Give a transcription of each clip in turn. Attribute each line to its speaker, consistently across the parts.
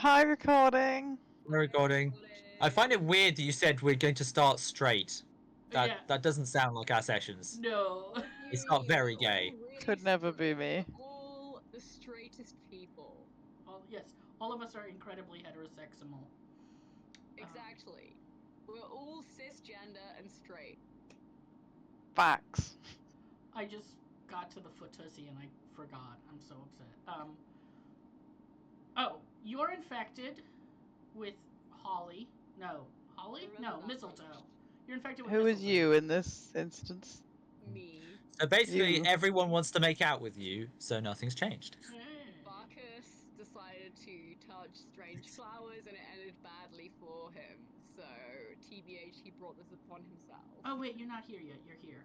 Speaker 1: Hi, recording.
Speaker 2: We're recording. I find it weird that you said we're going to start straight. That
Speaker 3: Yeah.
Speaker 2: that doesn't sound like our sessions.
Speaker 3: No.
Speaker 4: What do you
Speaker 2: It's not
Speaker 4: mean?
Speaker 2: very
Speaker 4: We're
Speaker 2: gay.
Speaker 4: all really
Speaker 1: Could never be
Speaker 4: straight.
Speaker 1: me.
Speaker 4: We're all the straightest people.
Speaker 3: Yes, all of us are incredibly heterosexual.
Speaker 4: Exactly. We're all cisgender and straight.
Speaker 1: Facts.
Speaker 3: I just got to the footusy and I forgot. I'm so upset. Oh, you're infected with Holly. No, Holly?
Speaker 4: Remember
Speaker 3: No,
Speaker 4: that
Speaker 3: mistletoe.
Speaker 4: much.
Speaker 3: You're infected with
Speaker 1: Who is
Speaker 3: mistletoe.
Speaker 1: you in this instance?
Speaker 4: Me,
Speaker 2: So basically,
Speaker 1: You.
Speaker 2: everyone wants to make out with you, so nothing's changed.
Speaker 3: Hey.
Speaker 4: Bacchus decided to touch strange flowers and it ended badly for him. So, TBH, he brought this upon himself.
Speaker 3: Oh wait, you're not here yet. You're here.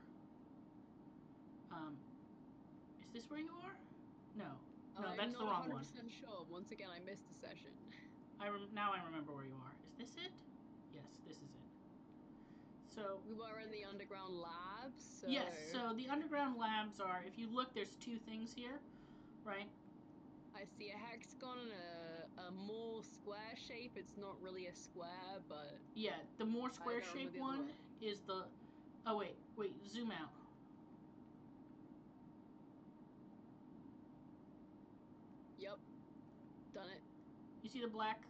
Speaker 3: Is this where you are? No, no,
Speaker 4: I'm
Speaker 3: that's the
Speaker 4: not
Speaker 3: wrong one.
Speaker 4: 100% sure. Once again, I missed the session.
Speaker 3: Now I remember where you are. Is this it? Yes, this is it. So
Speaker 4: We were in the underground labs, so...
Speaker 3: yes, so the underground labs are. If you look, there's two things here, right?
Speaker 4: I see a hexagon and a more square shape. It's not really a square, but...
Speaker 3: Yeah, the more square
Speaker 4: don't remember
Speaker 3: shaped
Speaker 4: the other
Speaker 3: one
Speaker 4: one.
Speaker 3: is the. Oh wait, zoom out.
Speaker 4: Yep. Done it.
Speaker 3: You see the black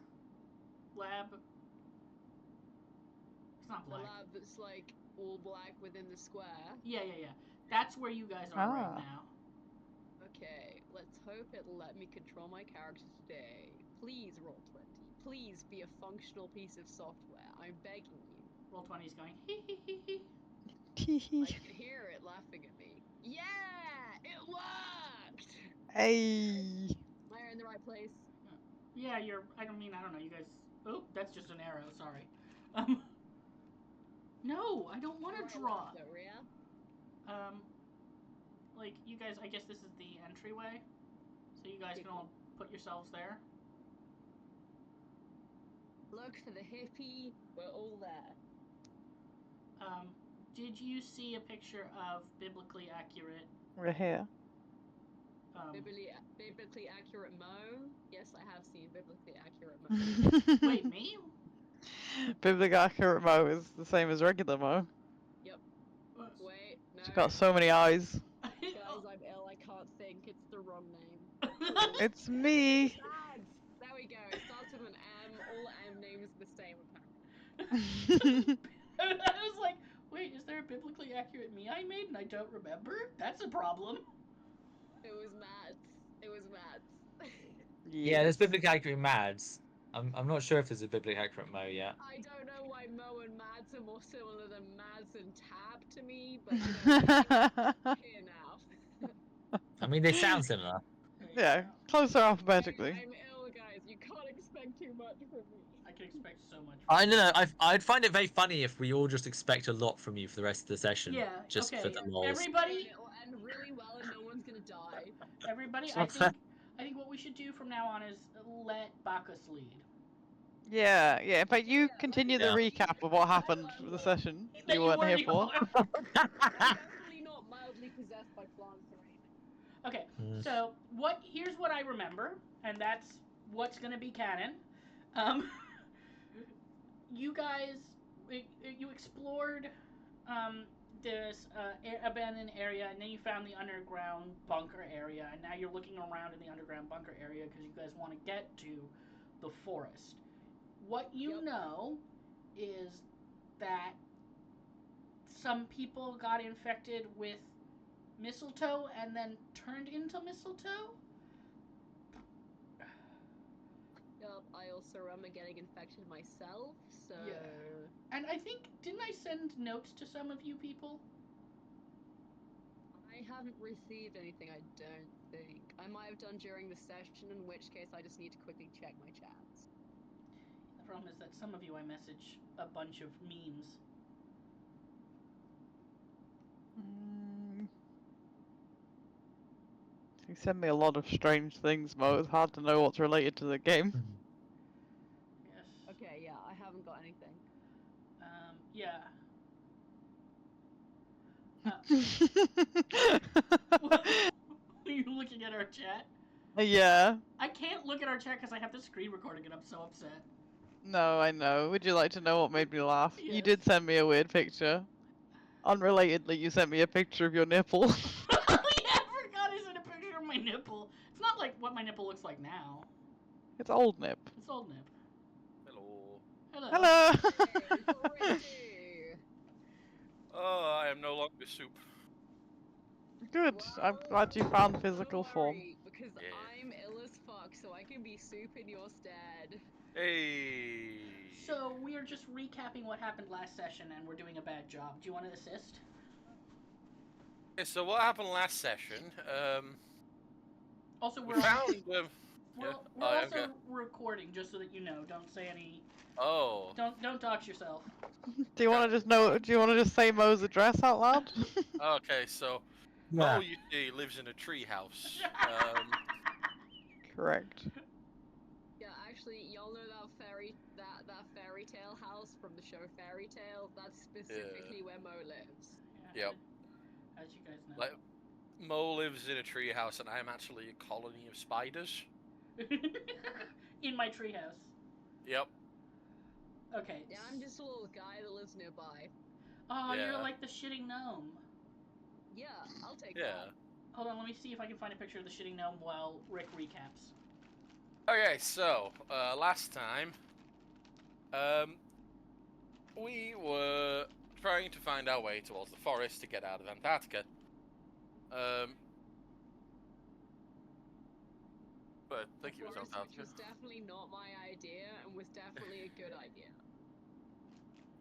Speaker 3: lab? It's not
Speaker 4: The
Speaker 3: black.
Speaker 4: lab that's like all black within the square.
Speaker 3: Yeah. That's where you guys are right
Speaker 1: Ah.
Speaker 3: now.
Speaker 4: Okay, let's hope it'll let me control my character today. Please, Roll20. Please be a functional piece of software. I'm begging you.
Speaker 3: Roll20's going hee hee hee hee.
Speaker 4: I can hear it laughing at me. Yeah! It worked!
Speaker 1: Hey.
Speaker 4: Am I in the right place?
Speaker 3: Yeah, you're. I don't know. You guys. Oh, that's just an arrow. Sorry. No, I don't want
Speaker 4: Right
Speaker 3: to draw.
Speaker 4: left, though, yeah?
Speaker 3: Like you guys. I guess this is the entryway, so you guys can all put yourselves there.
Speaker 4: Look for the hippie. We're all there.
Speaker 3: Did you see a picture of biblically accurate?
Speaker 1: We're here.
Speaker 4: Biblically accurate Mo? Yes, I have seen biblically accurate Mo.
Speaker 3: Wait, me?
Speaker 1: Biblically accurate Mo is the same as regular Mo.
Speaker 4: Yep. Wait, no.
Speaker 1: She's got so many eyes.
Speaker 4: Guys, I'm ill. I can't think. It's the wrong name.
Speaker 1: It's me.
Speaker 4: Mads! There we go. It starts with an M. All M names are the same, apparently.
Speaker 3: I was like, wait, is there a biblically accurate me I made and I don't remember? That's a problem.
Speaker 4: It was Mads.
Speaker 2: Yeah, there's biblically accurate Mads. I'm not sure if there's a biblically accurate Mo yet.
Speaker 4: I don't know why Mo and Mads are more similar than Mads and Tab to me, but you know, here now.
Speaker 2: I mean, they sound similar.
Speaker 1: Yeah, closer alphabetically.
Speaker 4: I'm ill, guys. You can't expect too much from me.
Speaker 3: I can expect so much.
Speaker 2: I don't know. I'd find it very funny if we all just expect a lot from you for the rest of the session.
Speaker 3: Yeah.
Speaker 2: Just
Speaker 3: Okay.
Speaker 2: for the lols.
Speaker 3: Everybody.
Speaker 4: It'll end really well, and no one's gonna die.
Speaker 3: Everybody.
Speaker 2: I
Speaker 3: think what we should do from now on is let Bacchus lead.
Speaker 1: Yeah. But you continue the
Speaker 2: Yeah.
Speaker 1: recap of what happened for the session
Speaker 3: That
Speaker 1: you weren't here for.
Speaker 4: I'm definitely not mildly possessed by plants or anything.
Speaker 3: Okay.
Speaker 2: Mm.
Speaker 3: So here's what I remember, and that's what's gonna be canon. You guys, you explored this abandoned area, and then you found the underground bunker area, and now you're looking around in the underground bunker area because you guys want to get to the forest. What you know is that some people got infected with mistletoe and then turned into mistletoe.
Speaker 4: Yep, I also remember getting infected myself, so...
Speaker 3: Yeah. And I think, didn't I send notes to some of you people?
Speaker 4: I haven't received anything, I don't think. I might have done during the session, in which case I just need to quickly check my chats.
Speaker 3: The problem is that some of you I message a bunch of memes.
Speaker 1: You send me a lot of strange things, Mo. It's hard to know what's related to the game.
Speaker 3: Yes.
Speaker 4: Okay, yeah, I haven't got anything.
Speaker 3: Yeah. Are you looking at our chat?
Speaker 1: Yeah.
Speaker 3: I can't look at our chat because I have the screen recording and I'm so upset.
Speaker 1: No, I know. Would you like to know what made me laugh? You
Speaker 3: Yes.
Speaker 1: did send me a weird picture. Unrelatedly, you sent me a picture of your nipple.
Speaker 3: Oh yeah, I forgot I sent a picture of my nipple. It's not like what my nipple looks like now.
Speaker 1: It's old nip.
Speaker 3: It's old nip.
Speaker 5: Hello.
Speaker 3: Hello.
Speaker 1: Hello.
Speaker 4: Hey, pretty.
Speaker 5: Oh, I am no longer soup.
Speaker 1: Good. I'm
Speaker 4: Well,
Speaker 1: glad you found physical
Speaker 4: don't
Speaker 1: form.
Speaker 4: worry, because
Speaker 5: Yeah.
Speaker 4: I'm ill as fuck, so I can be soup in your stead.
Speaker 5: Hey.
Speaker 3: So we are just recapping what happened last session, and we're doing a bad job. Do you want to assist?
Speaker 5: Okay, so what happened last session?
Speaker 3: Also,
Speaker 5: We
Speaker 3: we're
Speaker 5: found.
Speaker 3: we're,
Speaker 5: Yeah.
Speaker 3: we're
Speaker 5: Oh, yeah,
Speaker 3: also
Speaker 5: okay.
Speaker 3: recording, just so that you know. Don't say any.
Speaker 5: Oh.
Speaker 3: Don't dox yourself.
Speaker 1: Do you want to just know? Do you want to just say Mo's address out loud?
Speaker 5: Okay, so Mo, you see, lives in a tree house.
Speaker 1: Correct.
Speaker 4: Yeah, actually, y'all know that fairy tale house from the show Fairy Tale? That's specifically where Mo lives.
Speaker 3: Yeah,
Speaker 5: Yep.
Speaker 3: as you guys know.
Speaker 5: Like, Mo lives in a tree house, and I'm actually a colony of spiders.
Speaker 3: In my treehouse.
Speaker 5: Yep.
Speaker 3: Okay.
Speaker 4: Yeah, I'm just a little guy that lives nearby.
Speaker 3: Oh, you're
Speaker 5: Yeah.
Speaker 3: like the shitting gnome.
Speaker 4: Yeah, I'll take
Speaker 5: Yeah.
Speaker 4: that.
Speaker 3: Hold on, let me see if I can find a picture of the shitting gnome while Rick recaps.
Speaker 5: Okay, so last time, we were trying to find our way towards the forest to get out of Antarctica. But I think it was
Speaker 4: Forest,
Speaker 5: Antarctica.
Speaker 4: which was definitely not my idea, and was definitely a good idea.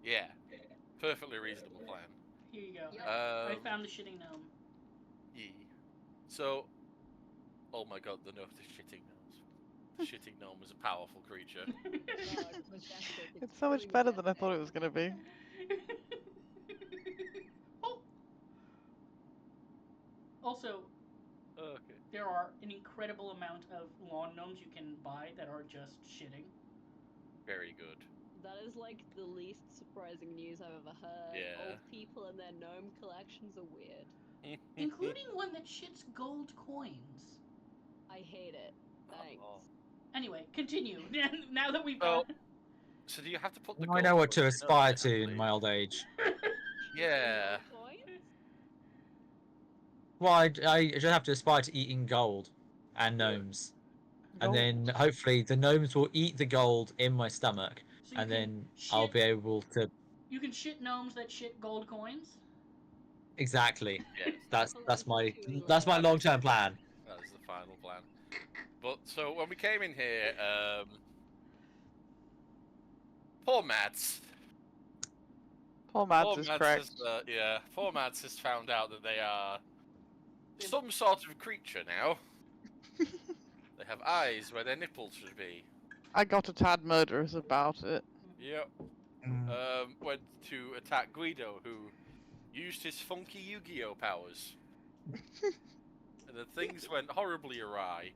Speaker 5: Yeah, perfectly reasonable plan.
Speaker 3: Here you go.
Speaker 4: Yep.
Speaker 3: I found the shitting gnome.
Speaker 5: Yeah. So, oh my god, the shitting gnomes. The shitting gnome was a powerful creature.
Speaker 4: No, it was majestic.
Speaker 1: It's so much
Speaker 4: truly
Speaker 1: better than I
Speaker 4: majestic.
Speaker 1: thought it was gonna be.
Speaker 3: Oh. Also,
Speaker 5: Okay.
Speaker 3: there are an incredible amount of lawn gnomes you can buy that are just shitting.
Speaker 5: Very good.
Speaker 4: That is like the least surprising news I've ever heard.
Speaker 5: Yeah.
Speaker 4: Old people and their gnome collections are weird.
Speaker 3: Including one that shits gold coins.
Speaker 4: I hate it. Thanks.
Speaker 5: Oh.
Speaker 3: Anyway, continue. Now that we've
Speaker 5: Well,
Speaker 3: got...
Speaker 5: so do you have to put the
Speaker 2: I know
Speaker 5: gold
Speaker 2: what to
Speaker 5: coins in,
Speaker 2: aspire
Speaker 5: don't you,
Speaker 2: to in my old age.
Speaker 5: Yeah.
Speaker 4: Coins?
Speaker 2: Well, I just have to aspire to eating gold and gnomes. And then hopefully the gnomes will eat the gold in my stomach,
Speaker 3: So you
Speaker 2: and
Speaker 3: can
Speaker 2: then
Speaker 3: shit,
Speaker 2: I'll be able to.
Speaker 3: You can shit gnomes that shit gold coins?
Speaker 2: Exactly.
Speaker 5: Yes.
Speaker 2: That's my
Speaker 5: That
Speaker 2: long-term plan.
Speaker 5: That is the final plan. But so when we came in here, poor Mads.
Speaker 1: Poor Mads is correct.
Speaker 5: Poor Mads has found out that they are some sort of creature now. They have eyes where their nipples should be.
Speaker 1: I got a tad murderous about it.
Speaker 5: Yep. Went to attack Guido, who used his funky Yu-Gi-Oh powers. And then things went horribly awry.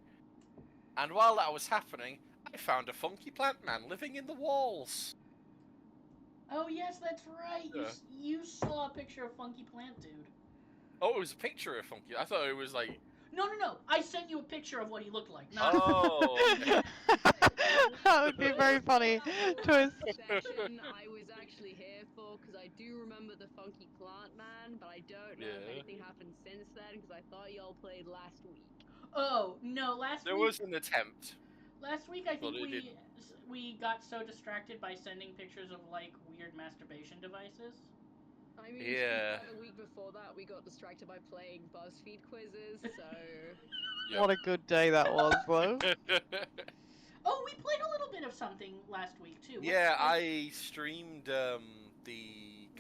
Speaker 5: And while that was happening, I found a funky plant man living in the walls.
Speaker 3: Oh yes, that's right.
Speaker 5: Yeah.
Speaker 3: You saw a picture of Funky Plant Dude.
Speaker 5: Oh, it was a picture of Funky. I thought it was like...
Speaker 3: No. I sent you a picture of what he looked like. Not
Speaker 5: Oh, okay.
Speaker 1: That would be very funny. Twist.
Speaker 4: Session I was actually here for, because I do remember the funky plant man, but I don't know if
Speaker 5: Yeah.
Speaker 4: anything happened since then, because I thought y'all played last week.
Speaker 3: Oh no, last
Speaker 5: There
Speaker 3: week.
Speaker 5: was an attempt.
Speaker 3: Last week I think
Speaker 5: Well, it
Speaker 3: we got so distracted by sending pictures of like weird masturbation devices.
Speaker 4: I mean,
Speaker 5: Yeah.
Speaker 4: the week before that we got distracted by playing BuzzFeed quizzes, so...
Speaker 5: Yep.
Speaker 1: What a good day that was, though.
Speaker 3: Oh, we played a little bit of something last week too.
Speaker 5: Yeah, I streamed the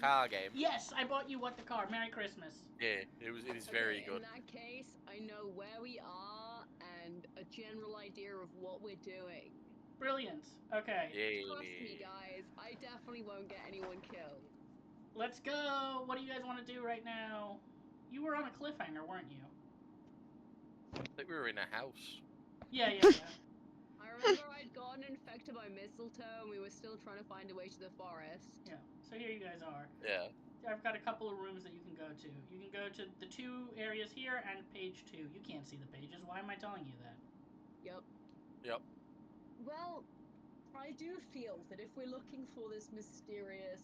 Speaker 5: car game.
Speaker 3: Yes, I bought you What the Car. Merry Christmas.
Speaker 5: Yeah, it is very good.
Speaker 4: In that case, I know where we are and a general idea of what we're doing.
Speaker 3: Brilliant. Okay.
Speaker 5: Yeah.
Speaker 4: Trust me, guys, I definitely won't get anyone killed.
Speaker 3: Let's go. What do you guys want to do right now? You were on a cliffhanger, weren't you?
Speaker 5: I think we were in a house.
Speaker 3: Yeah.
Speaker 4: I remember I'd gotten infected by mistletoe and we were still trying to find a way to the forest.
Speaker 3: Yeah. So here you guys are.
Speaker 5: Yeah.
Speaker 3: I've got a couple of rooms that you can go to. You can go to the 2 areas here and page 2. You can't see the pages. Why am I telling you that?
Speaker 4: Yep.
Speaker 5: Yep.
Speaker 4: Well, I do feel that if we're looking for this mysterious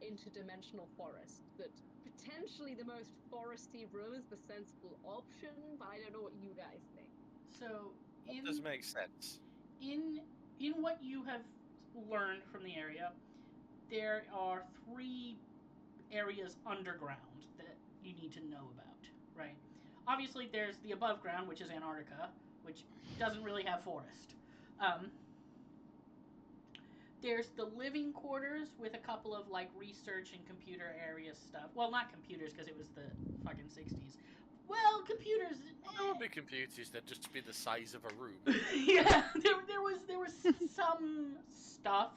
Speaker 4: interdimensional forest, that potentially the most foresty room is the sensible option, but I don't know what you guys think.
Speaker 3: So
Speaker 5: That does make sense.
Speaker 3: in what you have learned from the area, there are 3 areas underground that you need to know about, right? Obviously, there's the above ground, which is Antarctica, which doesn't really have forest. There's the living quarters with a couple of like research and computer area stuff. Well, not computers because it was the fucking 60s. Well, computers.
Speaker 5: There would be computers that just be the size of a room.
Speaker 3: Yeah, there was some stuff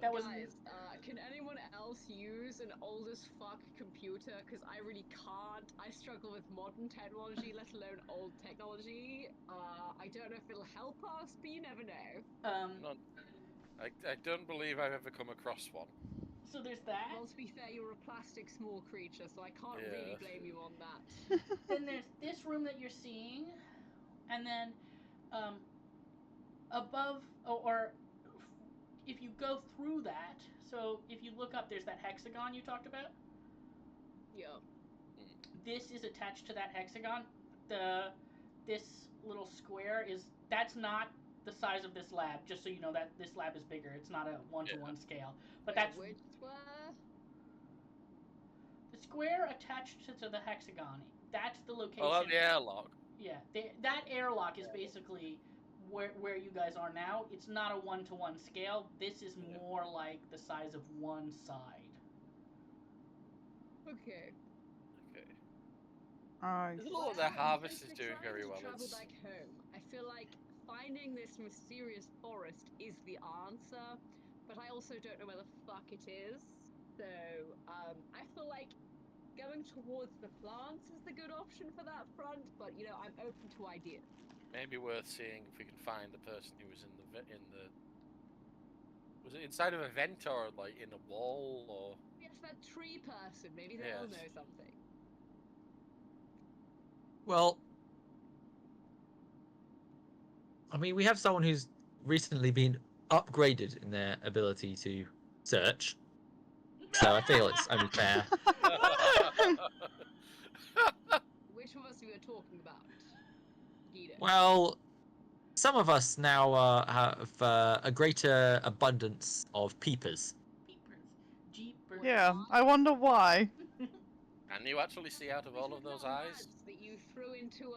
Speaker 3: that was.
Speaker 4: Guys, can anyone else use an old as fuck computer? Because I really can't. I struggle with modern technology, let alone old technology. I don't know if it'll help us, but you never know.
Speaker 5: I don't believe I've ever come across one.
Speaker 3: So there's that.
Speaker 4: Well, to be fair, you're a plastic small creature, so I can't really blame you on that.
Speaker 3: Then there's this room that you're seeing, and then above, or if you go through that, so if you look up, there's that hexagon you talked about.
Speaker 4: Yeah.
Speaker 3: This is attached to that hexagon. This little square that's not the size of this lab. Just so you know that this lab is bigger. It's not a 1-to-1 scale. But that's
Speaker 4: which square?
Speaker 3: The square attached to the hexagon. That's the location.
Speaker 5: Oh, the airlock.
Speaker 3: Yeah, that airlock is basically where you guys are now. It's not a 1-to-1 scale. This is more like the size of one side.
Speaker 4: Okay.
Speaker 5: There's a lot of the harvest is doing very well.
Speaker 4: Travel back home. I feel like finding this mysterious forest is the answer, but I also don't know where the fuck it is. So I feel like going towards the plants is the good option for that front, but you know, I'm open to ideas.
Speaker 5: Maybe worth seeing if we can find the person who was in the was it inside of a vent or like in a wall or?
Speaker 4: Yes, that tree person. Maybe they'll know something.
Speaker 2: Well, I mean, we have someone who's recently been upgraded in their ability to search, so I feel it's only fair.
Speaker 4: Which of us we were talking about? Guido.
Speaker 2: Well, some of us now have a greater abundance of peepers.
Speaker 3: Jeepers.
Speaker 1: Yeah, I wonder why.
Speaker 5: Can you actually see out of all of those eyes?
Speaker 4: That you threw into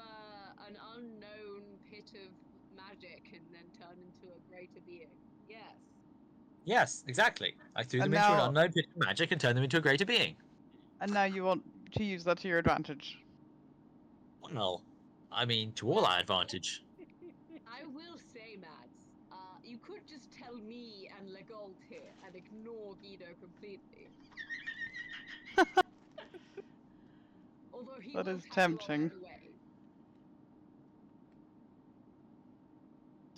Speaker 4: an unknown pit of magic and then turned into a greater being. Yes.
Speaker 2: Yes, exactly. I threw them
Speaker 1: And
Speaker 2: into an
Speaker 1: now-
Speaker 2: unknown bit of magic and turned them into a greater being.
Speaker 1: And now you want to use that to your advantage.
Speaker 2: Well, I mean, to all our advantage.
Speaker 4: I will say, Mads, you could just tell me and Legold here and ignore Guido completely. Although he
Speaker 1: That
Speaker 4: will
Speaker 1: is
Speaker 4: tell you
Speaker 1: tempting.
Speaker 4: either way.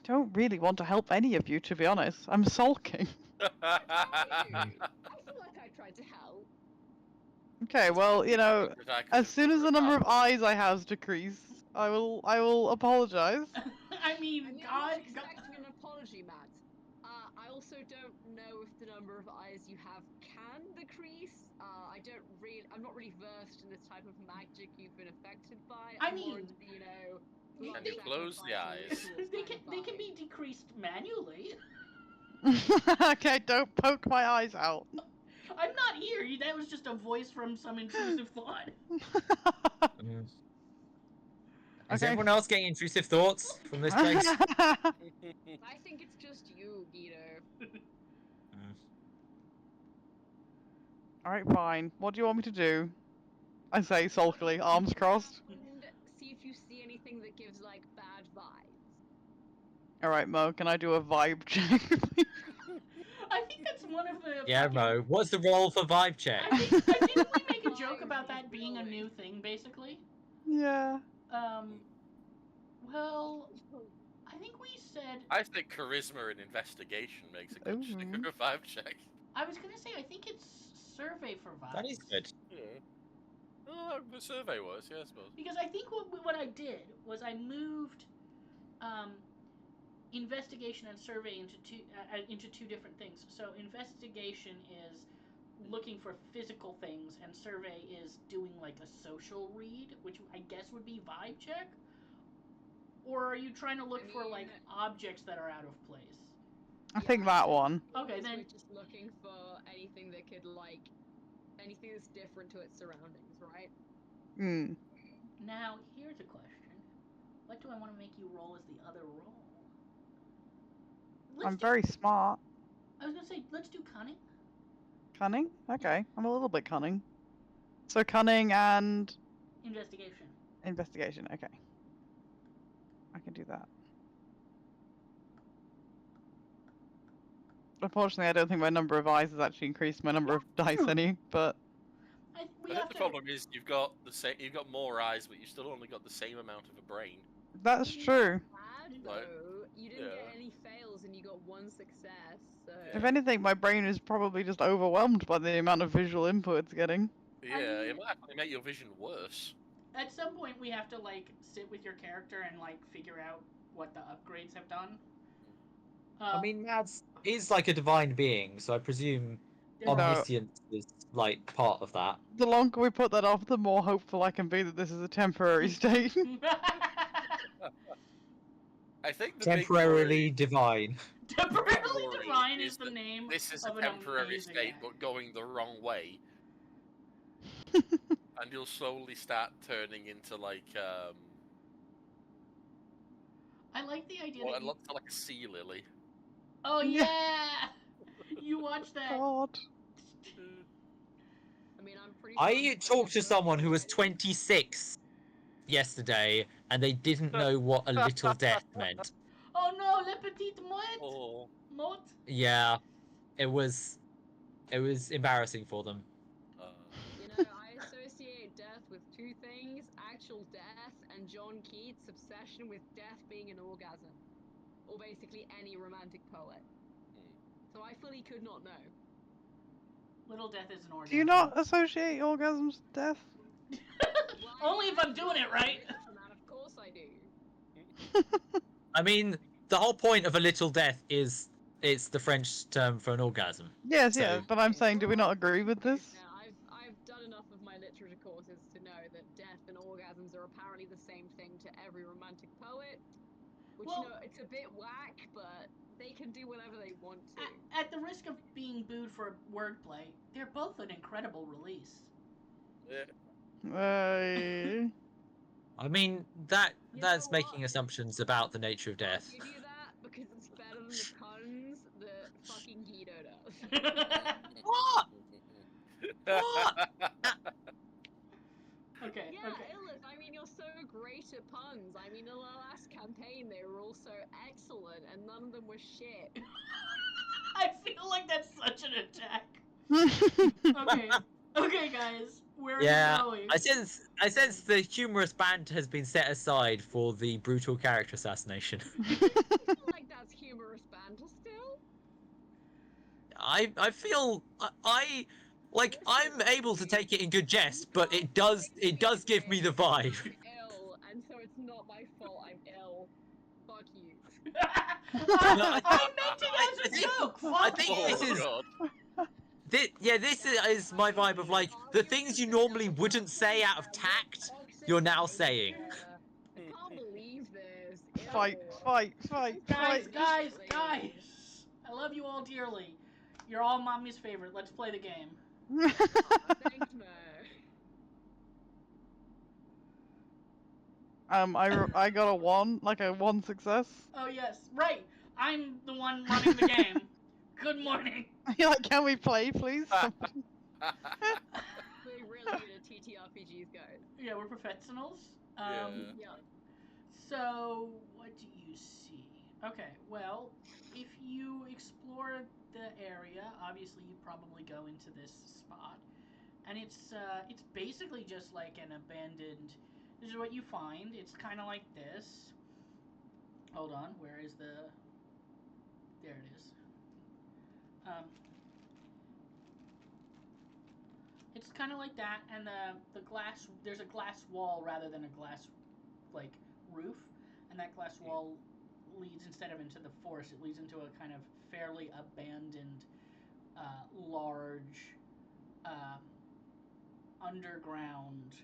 Speaker 1: Don't really want to help any of you, to be honest. I'm sulking.
Speaker 4: I feel like I tried to help.
Speaker 1: Okay, well, you know, as soon as the number of eyes I have decreased, I will apologize.
Speaker 3: I mean,
Speaker 4: I'm not expecting an apology, Matt. I also don't know if the number of eyes you have can decrease. I'm not really versed in the type of magic you've been affected by.
Speaker 3: I
Speaker 4: I'm more
Speaker 3: mean,
Speaker 4: into, you know,
Speaker 5: Can you close the eyes?
Speaker 3: they can be decreased manually.
Speaker 1: Okay, don't poke my eyes out.
Speaker 3: I'm not here. That was just a voice from some intrusive thought.
Speaker 2: Is
Speaker 1: Okay.
Speaker 2: everyone else getting intrusive thoughts from this place?
Speaker 4: I think it's just you, Guido.
Speaker 1: Alright, fine. What do you want me to do? I say sulkily, arms crossed.
Speaker 4: And see if you see anything that gives, like, bad vibes.
Speaker 1: Alright, Mo, can I do a vibe check?
Speaker 3: I think that's one of the.
Speaker 2: Yeah, Mo. What's the roll for vibe check?
Speaker 3: I think we make a joke about that being a new thing, basically.
Speaker 1: Yeah.
Speaker 3: Well, I think we said.
Speaker 5: I think charisma and investigation makes a good vibe check.
Speaker 3: I was gonna say I think it's survey for vibes.
Speaker 2: That is good.
Speaker 5: Yeah. Oh, the survey was, yeah, I suppose.
Speaker 3: Because I think what I did was I moved investigation and survey into two different things. So investigation is looking for physical things, and survey is doing like a social read, which I guess would be vibe check. Or are you trying to look for like objects that are out of place?
Speaker 1: I think that one.
Speaker 3: Okay, then
Speaker 4: we're just looking for anything that could anything that's different to its surroundings, right?
Speaker 1: Hmm.
Speaker 3: Now here's a question: what do I want to make you roll as the other roll?
Speaker 1: I'm very smart.
Speaker 3: I was gonna say let's do cunning.
Speaker 1: Cunning? Okay, I'm a little bit cunning. So cunning and
Speaker 3: Investigation.
Speaker 1: investigation. Okay, I can do that. Unfortunately, I don't think my number of eyes has actually increased my number of dice any. But
Speaker 5: I think the problem is you've got more eyes, but you've still only got the same amount of a brain.
Speaker 1: that's true.
Speaker 4: Bad,
Speaker 5: Like,
Speaker 4: though. You didn't get any fails, and you got one success. So.
Speaker 1: If anything, my brain is probably just overwhelmed by the amount of visual input it's getting.
Speaker 5: Yeah, it might actually make your vision worse.
Speaker 3: At some point, we have to like sit with your character and like figure out what the upgrades have done.
Speaker 2: I mean, Mads is like a divine being, so I presume omniscience is like part of that.
Speaker 1: The longer we put that off, the more hopeful I can be that this is a temporary state.
Speaker 5: I think the
Speaker 2: temporarily divine.
Speaker 3: Temporarily divine is the name.
Speaker 5: This is
Speaker 3: of
Speaker 5: a temporary state, but going the wrong way, and you'll slowly start turning into like.
Speaker 3: I like the idea.
Speaker 5: Well, it looks like a sea lily.
Speaker 3: Oh yeah, you watch that.
Speaker 1: God.
Speaker 4: I mean, I'm pretty.
Speaker 2: I talked to someone who was 26 yesterday, and they didn't know what a little death meant.
Speaker 3: Oh no, le petite mouette.
Speaker 5: Oh.
Speaker 3: Motte.
Speaker 2: Yeah, it was embarrassing for them.
Speaker 4: You know, I associate death with two things: actual death and John Keats' obsession with death being an orgasm, or basically any romantic poet. So I fully could not know.
Speaker 3: Little death is an orgasm.
Speaker 1: Do you not associate orgasms with death?
Speaker 3: Only if I'm doing it right.
Speaker 4: Of course I do.
Speaker 2: I mean, the whole point of a little death is it's the French term for an orgasm.
Speaker 1: Yes, yeah, but I'm saying, do we not agree with this?
Speaker 4: Now, I've done enough of my literature courses to know that death and orgasms are apparently the same thing to every romantic poet. Which, you know, it's a bit whack, but they can do whatever they want to.
Speaker 3: At the risk of being booed for wordplay, they're both an incredible release.
Speaker 2: I mean, that's making assumptions about the nature of death.
Speaker 4: You do that because it's better than the puns that fucking Guido does.
Speaker 2: What? What?
Speaker 3: Okay.
Speaker 4: Yeah, Illith, I mean, you're so great at puns. I mean, in the last campaign, they were all so excellent, and none of them were shit.
Speaker 3: I feel like that's such an attack. Okay, guys, where are you going?
Speaker 2: I sense the humorous band has been set aside for the brutal character assassination.
Speaker 4: I feel like that's humorous banter still.
Speaker 2: I feel I'm able to take it in good jest, but it does give me the vibe.
Speaker 4: I'm ill, and so it's not my fault I'm ill. Fuck you.
Speaker 3: I meant it as a joke.
Speaker 2: I think this is. This is my vibe of like the things you normally wouldn't say out of tact, you're now saying.
Speaker 4: I can't believe this.
Speaker 1: Fight.
Speaker 3: Guys, I love you all dearly. You're all mommy's favorite. Let's play the game.
Speaker 4: Thanks, Mo.
Speaker 1: I got a 1, like a 1 success.
Speaker 3: Oh yes, right. I'm the one running the game. Good morning.
Speaker 1: You're like, can we play, please?
Speaker 4: We're really good at TTRPGs, guys.
Speaker 3: Yeah, we're professionals.
Speaker 5: Yeah.
Speaker 3: So, what do you see? Okay, well, if you explore the area, obviously you probably go into this spot, and it's basically just like an abandoned. This is what you find. It's kind of like this. Hold on, where is the? There it is. It's kind of like that, and the glass. There's a glass wall rather than a glass like roof, and that glass wall leads, instead of into the forest, it leads into a kind of fairly abandoned, large, underground,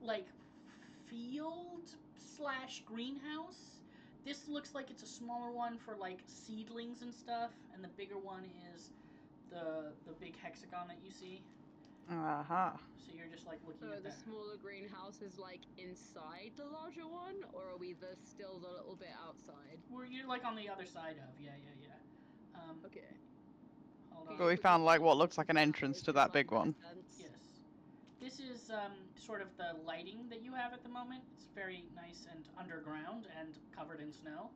Speaker 3: like, field / greenhouse. This looks like it's a smaller one for like seedlings and stuff, and the bigger one is the big hexagon that you see.
Speaker 1: Aha.
Speaker 3: So you're just like looking
Speaker 4: So
Speaker 3: at
Speaker 4: the
Speaker 3: that.
Speaker 4: smaller greenhouse is like inside the larger one, or are we still the little bit outside?
Speaker 3: You're like on the other side of, yeah.
Speaker 4: Okay.
Speaker 3: Hold
Speaker 1: But
Speaker 3: on.
Speaker 1: we found like what looks like an entrance to that big one.
Speaker 3: Yes. This is sort of the lighting that you have at the moment. It's very nice and underground and covered in snow.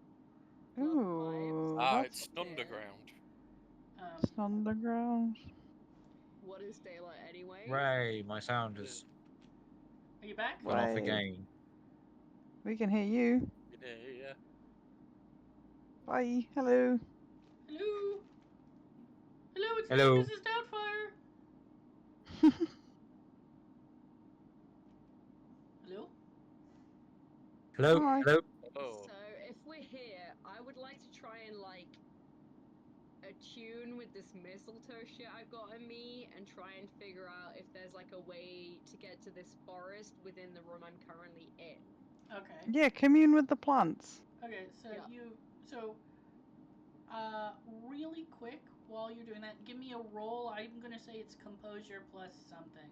Speaker 1: Ooh,
Speaker 5: It's
Speaker 4: Okay.
Speaker 5: underground.
Speaker 1: It's underground.
Speaker 4: What is daylight anyway?
Speaker 2: Ray, my sound has
Speaker 3: Are you back?
Speaker 2: gone off
Speaker 1: Ray.
Speaker 2: again.
Speaker 1: We can hear you.
Speaker 5: Yeah.
Speaker 1: Bye. Hello.
Speaker 3: Hello. Hello, it's
Speaker 2: Hello.
Speaker 3: me, Mrs. Doubtfire. Hello.
Speaker 2: Hello.
Speaker 1: Hi.
Speaker 2: Hello.
Speaker 5: Oh.
Speaker 4: So if we're here, I would like to try and like attune with this mistletoe shit I've got in me and try and figure out if there's like a way to get to this forest within the room I'm currently in.
Speaker 3: Okay.
Speaker 1: Yeah, commune with the plants.
Speaker 3: Okay, so really quick, while you're doing that, give me a roll. I'm gonna say it's composure plus something.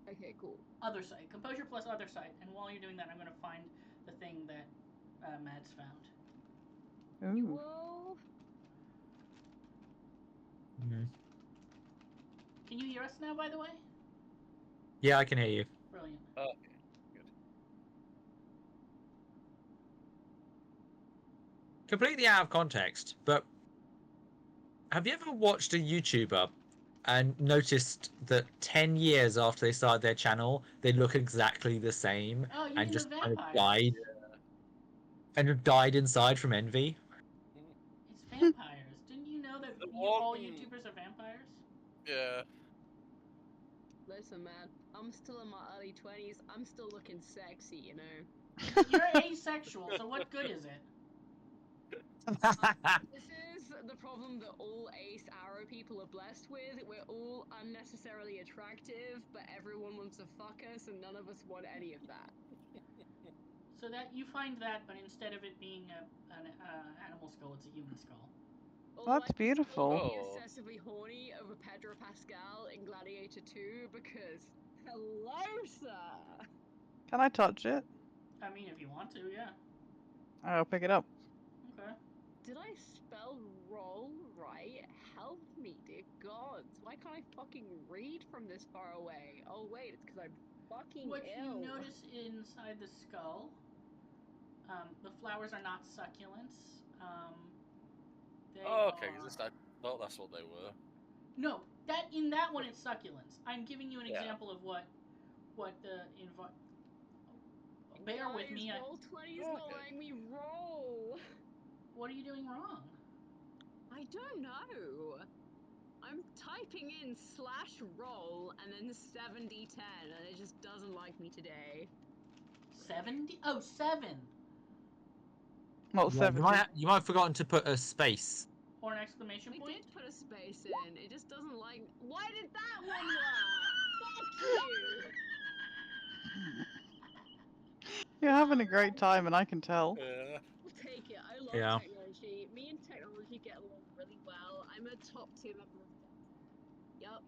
Speaker 4: Okay, cool.
Speaker 3: Other side. Composure plus other side. And while you're doing that, I'm gonna find the thing that Mads found.
Speaker 4: You
Speaker 1: Ooh.
Speaker 4: will.
Speaker 3: Can you hear us now, by the way?
Speaker 2: Yeah, I can hear you.
Speaker 3: Brilliant.
Speaker 5: Okay, good.
Speaker 2: Completely out of context, but have you ever watched a YouTuber and noticed that 10 years after they started their channel, they look exactly the same
Speaker 3: Oh, you
Speaker 2: and
Speaker 3: mean the
Speaker 2: just kind of
Speaker 3: vampires?
Speaker 2: died and have died inside from envy?
Speaker 3: It's vampires. Didn't you know that all
Speaker 5: one-
Speaker 3: YouTubers are vampires?
Speaker 5: Yeah.
Speaker 4: Listen, man, I'm still in my early 20s. I'm still looking sexy, you know.
Speaker 3: But you're asexual, so what good is it?
Speaker 4: This is the problem that all ace arrow people are blessed with. We're all unnecessarily attractive, but everyone wants to fuck us, and none of us want any of that.
Speaker 3: So that you find that, but instead of it being an animal skull, it's a human skull.
Speaker 1: That's beautiful.
Speaker 4: I'm
Speaker 5: Oh.
Speaker 4: excessively horny over Pedro Pascal in Gladiator 2 because, hello, sir.
Speaker 1: Can I touch it?
Speaker 3: I mean, if you want to, yeah.
Speaker 1: I'll pick it up.
Speaker 3: Okay.
Speaker 4: Did I spell roll right? Help me, dear gods. Why can't I fucking read from this far away? Oh, wait, it's because I'm fucking
Speaker 3: What
Speaker 4: ill.
Speaker 3: you notice inside the skull, the flowers are not succulents. They
Speaker 5: Okay,
Speaker 3: are...
Speaker 5: I thought that's what they were.
Speaker 3: No, in that one it's succulents. I'm giving you an
Speaker 5: Yeah.
Speaker 3: example of what the Bear with me.
Speaker 4: Roll 20 is not letting me roll.
Speaker 3: What are you doing wrong?
Speaker 4: I don't know. I'm typing in /roll and then 7d10 and it just doesn't like me today.
Speaker 3: 70? Oh, 7.
Speaker 1: Not
Speaker 2: Yeah,
Speaker 1: 70.
Speaker 2: you might have forgotten to put a space.
Speaker 3: Or an exclamation
Speaker 4: I
Speaker 3: point?
Speaker 4: did put a space in. It just doesn't like. Why did that one work? Fuck you.
Speaker 1: You're having a great time, and I can tell.
Speaker 5: Yeah.
Speaker 4: We'll take it. I love
Speaker 2: Yeah.
Speaker 4: technology. Me and technology get along really well. I'm a top tier member of Yep.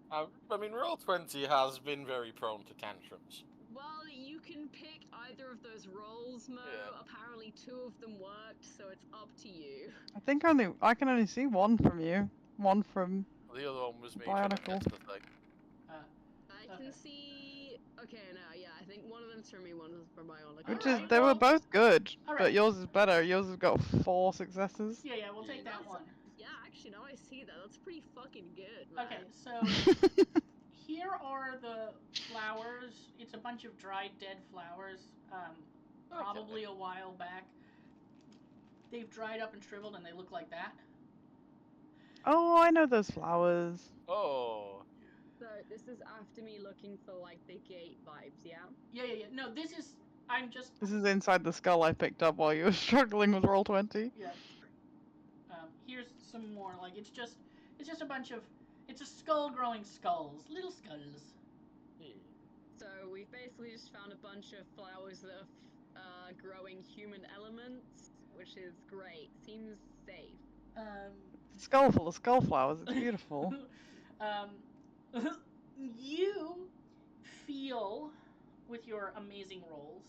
Speaker 5: I mean, Roll20 has been very prone to tantrums.
Speaker 4: Well, you can pick either of those roles, Mo.
Speaker 5: Yeah.
Speaker 4: Apparently 2 of them worked, so it's up to you.
Speaker 1: I think I can only see one from you. One from
Speaker 5: The other one was me trying to
Speaker 1: Bionicle.
Speaker 5: test the thing.
Speaker 4: I can see. Okay, no, yeah, I think one of them's from me, one is from Bionicle.
Speaker 1: Which
Speaker 3: Alright,
Speaker 1: is, they were both good,
Speaker 3: Alright.
Speaker 1: but yours is better. Yours has got 4 successes.
Speaker 3: Yeah, we'll take that one.
Speaker 4: Yeah, actually, now I see that. That's pretty fucking good, man.
Speaker 3: Okay, so here are the flowers. It's a bunch of dried, dead flowers. Probably a while back. They've dried up and shriveled, and they look like that.
Speaker 1: Oh, I know those flowers.
Speaker 5: Oh.
Speaker 4: So this is after me looking for like the gate vibes, yeah?
Speaker 3: Yeah. No, this is I'm just.
Speaker 1: This is inside the skull I picked up while you were struggling with Roll20.
Speaker 3: Yeah. Here's some more. Like it's just a bunch of. It's a skull growing skulls, little skulls.
Speaker 4: So we've basically just found a bunch of flowers that are growing human elements, which is great. Seems safe.
Speaker 1: Skull full of skull flowers. It's beautiful.
Speaker 3: You feel with your amazing rolls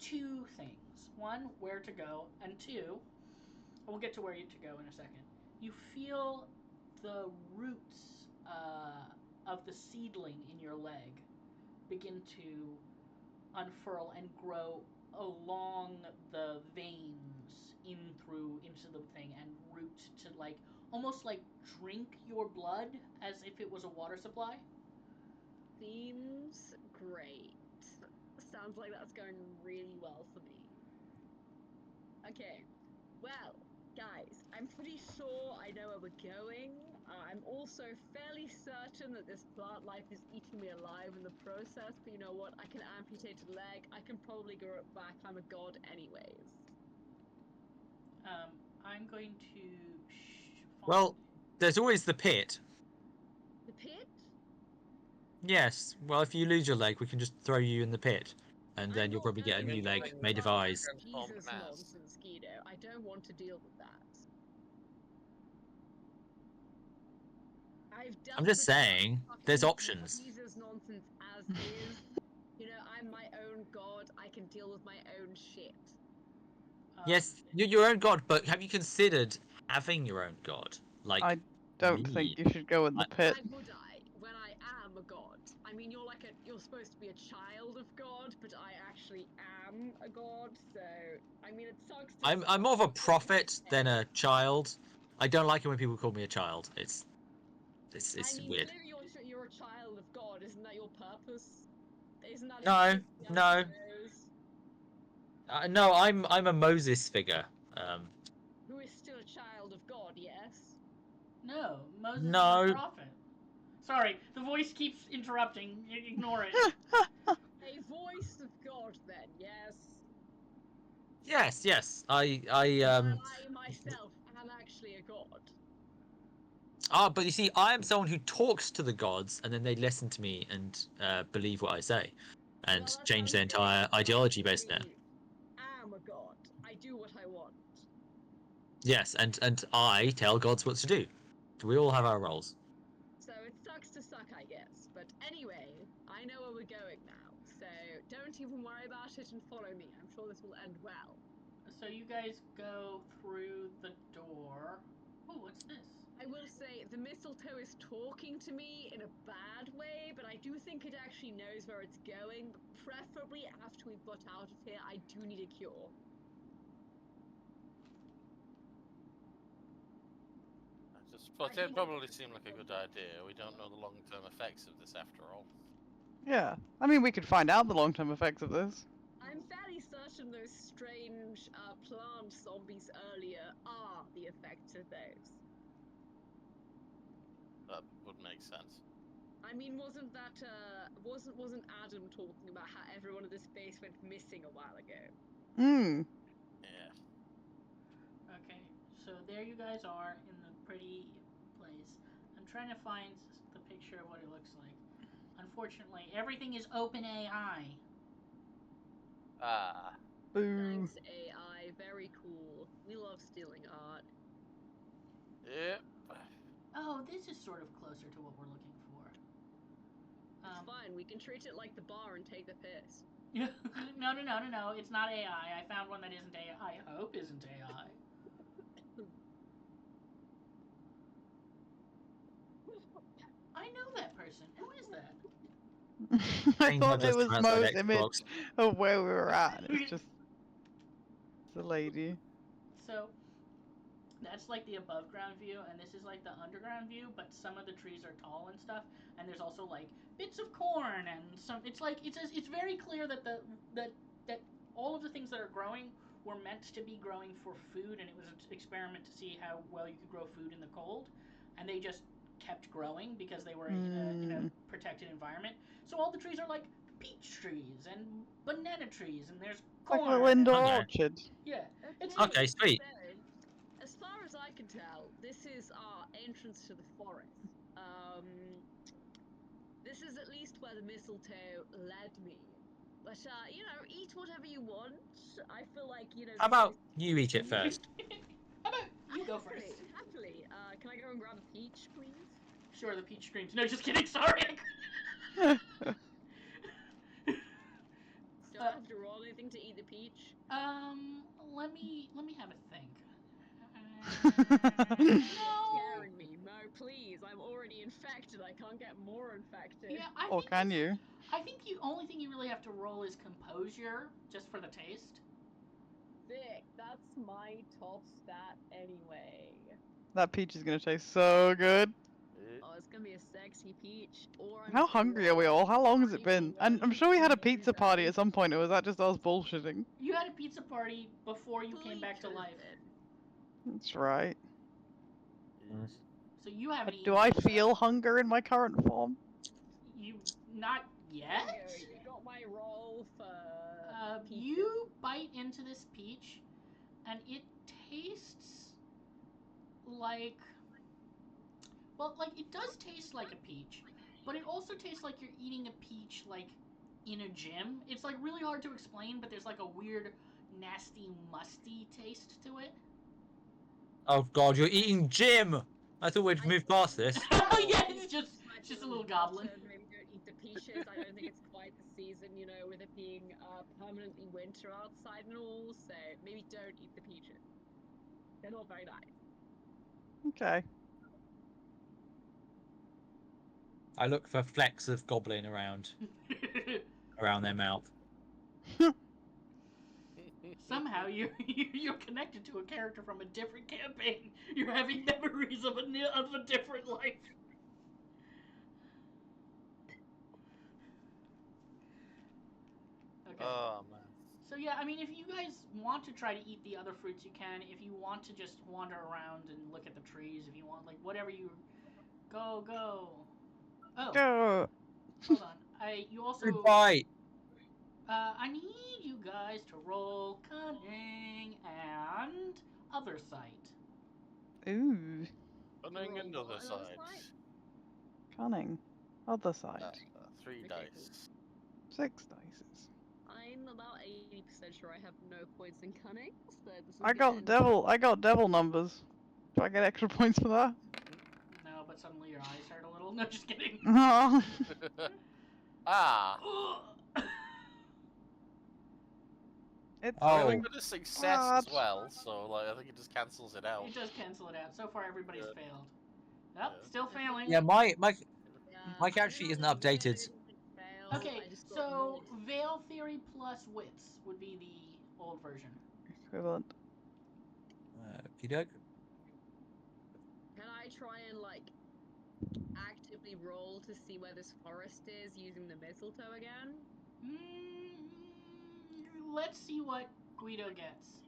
Speaker 3: two things. One, where to go, and two, we'll get to where you to go in a second. You feel the roots of the seedling in your leg begin to unfurl and grow along the veins into the thing and root to like almost like drink your blood as if it was a water supply.
Speaker 4: Seems great. Sounds like that's going really well for me. Okay, well, guys, I'm pretty sure I know where we're going. I'm also fairly certain that this plant life is eating me alive in the process, but you know what? I can amputate a leg. I can probably grow it back. I'm a god anyways.
Speaker 3: I'm going to
Speaker 2: Well, there's always the pit.
Speaker 4: The pit?
Speaker 2: Yes. Well, if you lose your leg, we can just throw you in the pit, and then you'll probably get a new leg made of eyes.
Speaker 4: Jesus nonsense, Guido. I don't want to deal with that.
Speaker 2: I'm just saying, there's options.
Speaker 4: Jesus nonsense as is. You know, I'm my own god. I can deal with my own shit.
Speaker 2: Yes, you're your own god, but have you considered having your own god? Like,
Speaker 1: I don't think you should go in the pit.
Speaker 4: Why would I? When I am a god. I mean, you're supposed to be a child of God, but I actually am a god. So, I mean, it sucks.
Speaker 2: I'm more of a prophet than a child. I don't like it when people call me a child. It's
Speaker 4: I mean,
Speaker 2: weird.
Speaker 4: clearly you're a child of God. Isn't that your purpose? Isn't that
Speaker 2: No. No, I'm a Moses figure.
Speaker 4: Who is still a child of God? Yes.
Speaker 3: No, Moses is
Speaker 2: No.
Speaker 3: a prophet. Sorry, the voice keeps interrupting. Ignore it.
Speaker 4: A voice of God, then. Yes.
Speaker 2: Yes. I
Speaker 4: myself am actually a god.
Speaker 2: but you see, I am someone who talks to the gods, and then they listen to me and believe what I say, and change their entire ideology based on it.
Speaker 4: I am a god. I do what I want.
Speaker 2: Yes, and I tell gods what to do. We all have our roles.
Speaker 4: So it sucks to suck, I guess. But anyway, I know where we're going now. So don't even worry about it and follow me. I'm sure this will end well.
Speaker 3: So you guys go through the door. Oh, what's this?
Speaker 4: I will say the mistletoe is talking to me in a bad way, but I do think it actually knows where it's going. But preferably after we've got out of here, I do need a cure.
Speaker 5: It probably seemed like a good idea. We don't know the long-term effects of this after all.
Speaker 1: Yeah. I mean, we could find out the long-term effects of this.
Speaker 4: I'm fairly certain those strange plant zombies earlier are the effects of those.
Speaker 5: That would make sense.
Speaker 4: I mean, wasn't Adam talking about how everyone in this base went missing a while ago?
Speaker 5: Yeah.
Speaker 3: Okay, so there you guys are in the pretty place. I'm trying to find the picture of what it looks like. Unfortunately, everything is open AI.
Speaker 1: Boo.
Speaker 4: Thanks, AI. Very cool. We love stealing art.
Speaker 5: Yep.
Speaker 3: Oh, this is sort of closer to what we're looking for.
Speaker 4: It's fine. We can treat it like the bar and take the piss.
Speaker 3: No. It's not AI. I found one that isn't AI. I hope isn't AI. I know that person. Who is that?
Speaker 1: I thought it was Mo's image of where we were at. It's just the lady.
Speaker 3: So that's like the above ground view, and this is like the underground view. But some of the trees are tall and stuff, and there's also like bits of corn and some. It's like it's very clear that that all of the things that are growing were meant to be growing for food, and it was an experiment to see how well you could grow food in the cold, and they just kept growing because they were in a protected environment. So all the trees are like peach trees and banana trees, and there's
Speaker 1: Like a
Speaker 3: corn.
Speaker 1: little indoor
Speaker 2: Okay.
Speaker 1: orchard.
Speaker 3: Yeah, it's
Speaker 2: Okay, sweet.
Speaker 4: So, as far as I can tell, this is our entrance to the forest. This is at least where the mistletoe led me. But you know, eat whatever you want. I feel like, you know.
Speaker 2: How about you eat it first?
Speaker 3: How about you go first?
Speaker 4: Happily. Can I go and grab a peach, please?
Speaker 3: Sure, the peach screams. No, just kidding. Sorry.
Speaker 4: Do I have to roll anything to eat the peach?
Speaker 3: Let me have a think.
Speaker 4: You're
Speaker 3: No.
Speaker 4: scaring me, Mo. Please, I'm already infected. I can't get more infected.
Speaker 3: Yeah, I
Speaker 1: Or
Speaker 3: think
Speaker 1: can you?
Speaker 3: I think the only thing you really have to roll is composure, just for the taste.
Speaker 4: Sick. That's my top stat anyway.
Speaker 1: That peach is gonna taste so good.
Speaker 4: Oh, it's gonna be a sexy peach. Or I'm
Speaker 1: How hungry are we all? How long has it been? And I'm sure we had a pizza party at some point, or was that just us bullshitting?
Speaker 3: You had a pizza party before you came back to life.
Speaker 1: That's right.
Speaker 3: So you haven't eaten
Speaker 1: Do I
Speaker 3: pizza.
Speaker 1: feel hunger in my current form?
Speaker 3: You not yet?
Speaker 4: You got my roll for
Speaker 3: you bite into this peach, and it tastes like, well, like it does taste like a peach, but it also tastes like you're eating a peach like in a gym. It's like really hard to explain, but there's like a weird, nasty, musty taste to it.
Speaker 2: Oh god, you're eating Jim! I thought we'd moved past this.
Speaker 3: Oh yeah, it's just a little goblin.
Speaker 4: Maybe don't eat the peaches. I don't think it's quite the season, you know, with it being permanently winter outside and all. So maybe don't eat the peaches. They're not very nice.
Speaker 1: Okay.
Speaker 2: I look for flecks of goblin around their mouth.
Speaker 3: Somehow you're connected to a character from a different campaign. You're having memories of a different life. Okay.
Speaker 5: Oh man.
Speaker 3: So yeah, I mean, if you guys want to try to eat the other fruits, you can. If you want to just wander around and look at the trees, if you want, like whatever you go. Oh.
Speaker 1: Go.
Speaker 3: Hold on. You also.
Speaker 2: Goodbye.
Speaker 3: I need you guys to roll cunning and other sight.
Speaker 1: Ooh.
Speaker 5: Cunning and other sides.
Speaker 1: Cunning. Other side.
Speaker 5: 3 dice.
Speaker 1: 6 dices.
Speaker 4: I'm about 80% sure I have no points in cunning, so this is
Speaker 1: I got devil numbers. Do I get extra points for that?
Speaker 3: No, but suddenly your eyes hurt a little. No, just kidding.
Speaker 1: Oh.
Speaker 5: Ah.
Speaker 1: It's
Speaker 5: I
Speaker 2: Oh.
Speaker 5: think with a success as well, so like I think it just cancels it out.
Speaker 3: It does cancel it out. So far, everybody's
Speaker 5: Yeah.
Speaker 3: failed. Yep,
Speaker 5: Yeah.
Speaker 3: still failing.
Speaker 2: Yeah, my character sheet isn't updated.
Speaker 3: Okay, so Veil Theory plus Wits would be the old version.
Speaker 1: equivalent.
Speaker 2: Okey-doke.
Speaker 4: Can I try and like actively roll to see where this forest is using the mistletoe again?
Speaker 3: Let's see what Guido gets.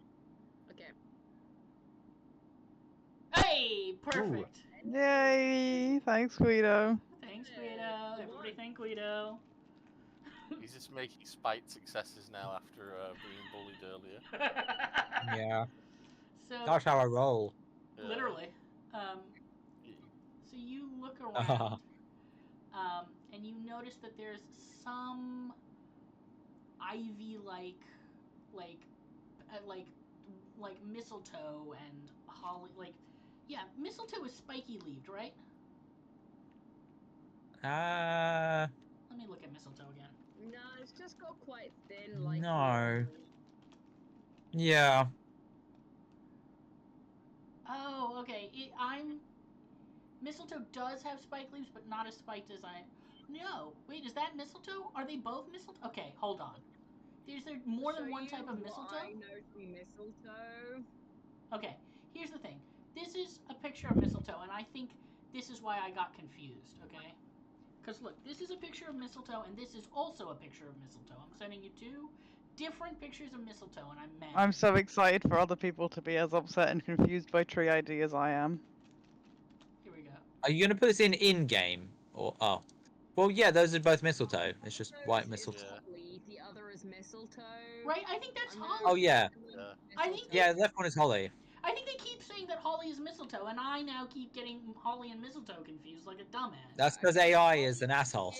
Speaker 4: Okay.
Speaker 3: Hey, perfect.
Speaker 2: Ooh.
Speaker 1: Yay! Thanks, Guido.
Speaker 3: Thanks, Guido. Everybody thank Guido.
Speaker 5: He's just making spite successes now after being bullied earlier.
Speaker 2: Yeah.
Speaker 3: So
Speaker 2: That's how I roll.
Speaker 3: literally. So you look around, and you notice that there's some ivy-like, like mistletoe and holly. Like, yeah, mistletoe is spiky-leaved, right? Let me look at mistletoe again.
Speaker 4: No, it's just got quite thin, like.
Speaker 2: No. Yeah.
Speaker 3: Oh, okay. Mistletoe does have spike leaves, but not as spiked as I. No, wait, is that mistletoe? Are they both mistletoe? Okay, hold on. Is there more than one type of mistletoe?
Speaker 4: I know to be mistletoe.
Speaker 3: Okay, here's the thing. This is a picture of mistletoe, and I think this is why I got confused, okay? Because look, this is a picture of mistletoe, and this is also a picture of mistletoe. I'm sending you 2 different pictures of mistletoe, and I'm mad.
Speaker 1: I'm so excited for other people to be as upset and confused by Tree ID as I am.
Speaker 3: Here we go.
Speaker 2: Are you gonna put this in game or oh? Well, yeah, those are both mistletoe. It's just white
Speaker 4: Is
Speaker 2: mistletoe.
Speaker 5: Yeah.
Speaker 4: holly, the other is mistletoe.
Speaker 3: Right? I think that's
Speaker 4: I'm gonna
Speaker 2: Oh
Speaker 3: holly.
Speaker 2: yeah,
Speaker 5: Yeah.
Speaker 3: I think
Speaker 2: yeah. The left one is holly.
Speaker 3: I think they keep saying that holly is mistletoe, and I now keep getting holly and mistletoe confused like a dumbass.
Speaker 2: That's because AI is an asshole.
Speaker 4: Is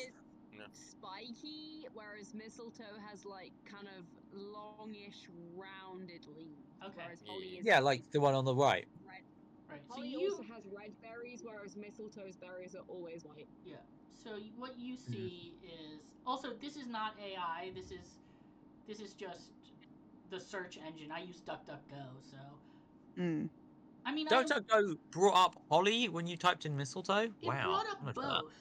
Speaker 5: Yeah.
Speaker 4: spiky, whereas mistletoe has like kind of longish, rounded leaves.
Speaker 3: Okay.
Speaker 4: Whereas holly is
Speaker 2: Yeah, like the one on the right.
Speaker 4: red.
Speaker 3: Right. So
Speaker 4: Holly
Speaker 3: you
Speaker 4: also has red berries, whereas mistletoe's berries are always white.
Speaker 3: yeah. So what you see is also this is not AI. This is just the search engine. I use DuckDuckGo, so
Speaker 1: Mm.
Speaker 3: I mean
Speaker 2: DuckDuckGo brought up holly when you typed in mistletoe.
Speaker 3: it
Speaker 2: Wow.
Speaker 3: brought
Speaker 2: I'm
Speaker 3: up
Speaker 2: gonna try that.
Speaker 3: both.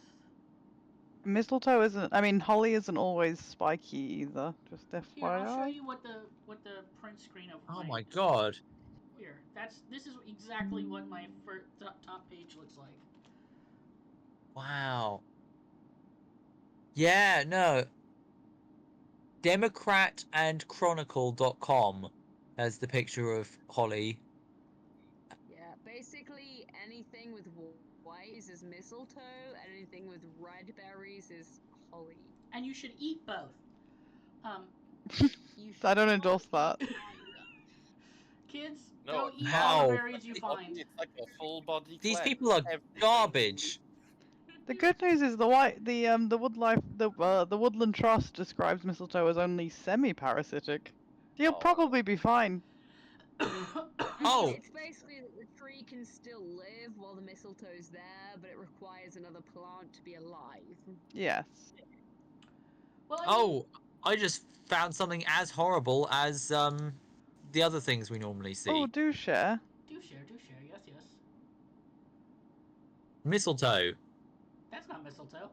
Speaker 1: Mistletoe isn't. I mean, holly isn't always spiky either. Just
Speaker 3: Here, I'll show
Speaker 1: FYI.
Speaker 3: you what the print screen of
Speaker 2: Oh my god.
Speaker 3: Here, this is exactly what my first top page looks like.
Speaker 2: Wow. Yeah, no. Democrat and Chronicle.com has the picture of holly.
Speaker 4: Yeah, basically anything with white is mistletoe, and anything with red berries is holly.
Speaker 3: And you should eat both.
Speaker 4: You
Speaker 1: I don't
Speaker 4: should
Speaker 1: endorse
Speaker 4: not
Speaker 1: that.
Speaker 4: eat either.
Speaker 3: Kids,
Speaker 5: No,
Speaker 3: go
Speaker 5: it's
Speaker 3: eat
Speaker 5: not.
Speaker 3: all the
Speaker 2: Wow.
Speaker 3: berries you find.
Speaker 5: It's like a full body
Speaker 2: These
Speaker 5: cleanse.
Speaker 2: people are
Speaker 5: Everything.
Speaker 2: garbage.
Speaker 1: The good news is the Woodland Trust describes mistletoe as only semi-parasitic. You'll
Speaker 5: Oh.
Speaker 1: probably be fine.
Speaker 2: Oh.
Speaker 4: It's basically that the tree can still live while the mistletoe's there, but it requires another plant to be alive.
Speaker 1: Yes.
Speaker 3: Well, I mean,
Speaker 2: Oh, I just found something as horrible as the other things we normally see.
Speaker 1: Oh, do share.
Speaker 3: do share. Yes, yes.
Speaker 2: Mistletoe.
Speaker 3: That's not mistletoe.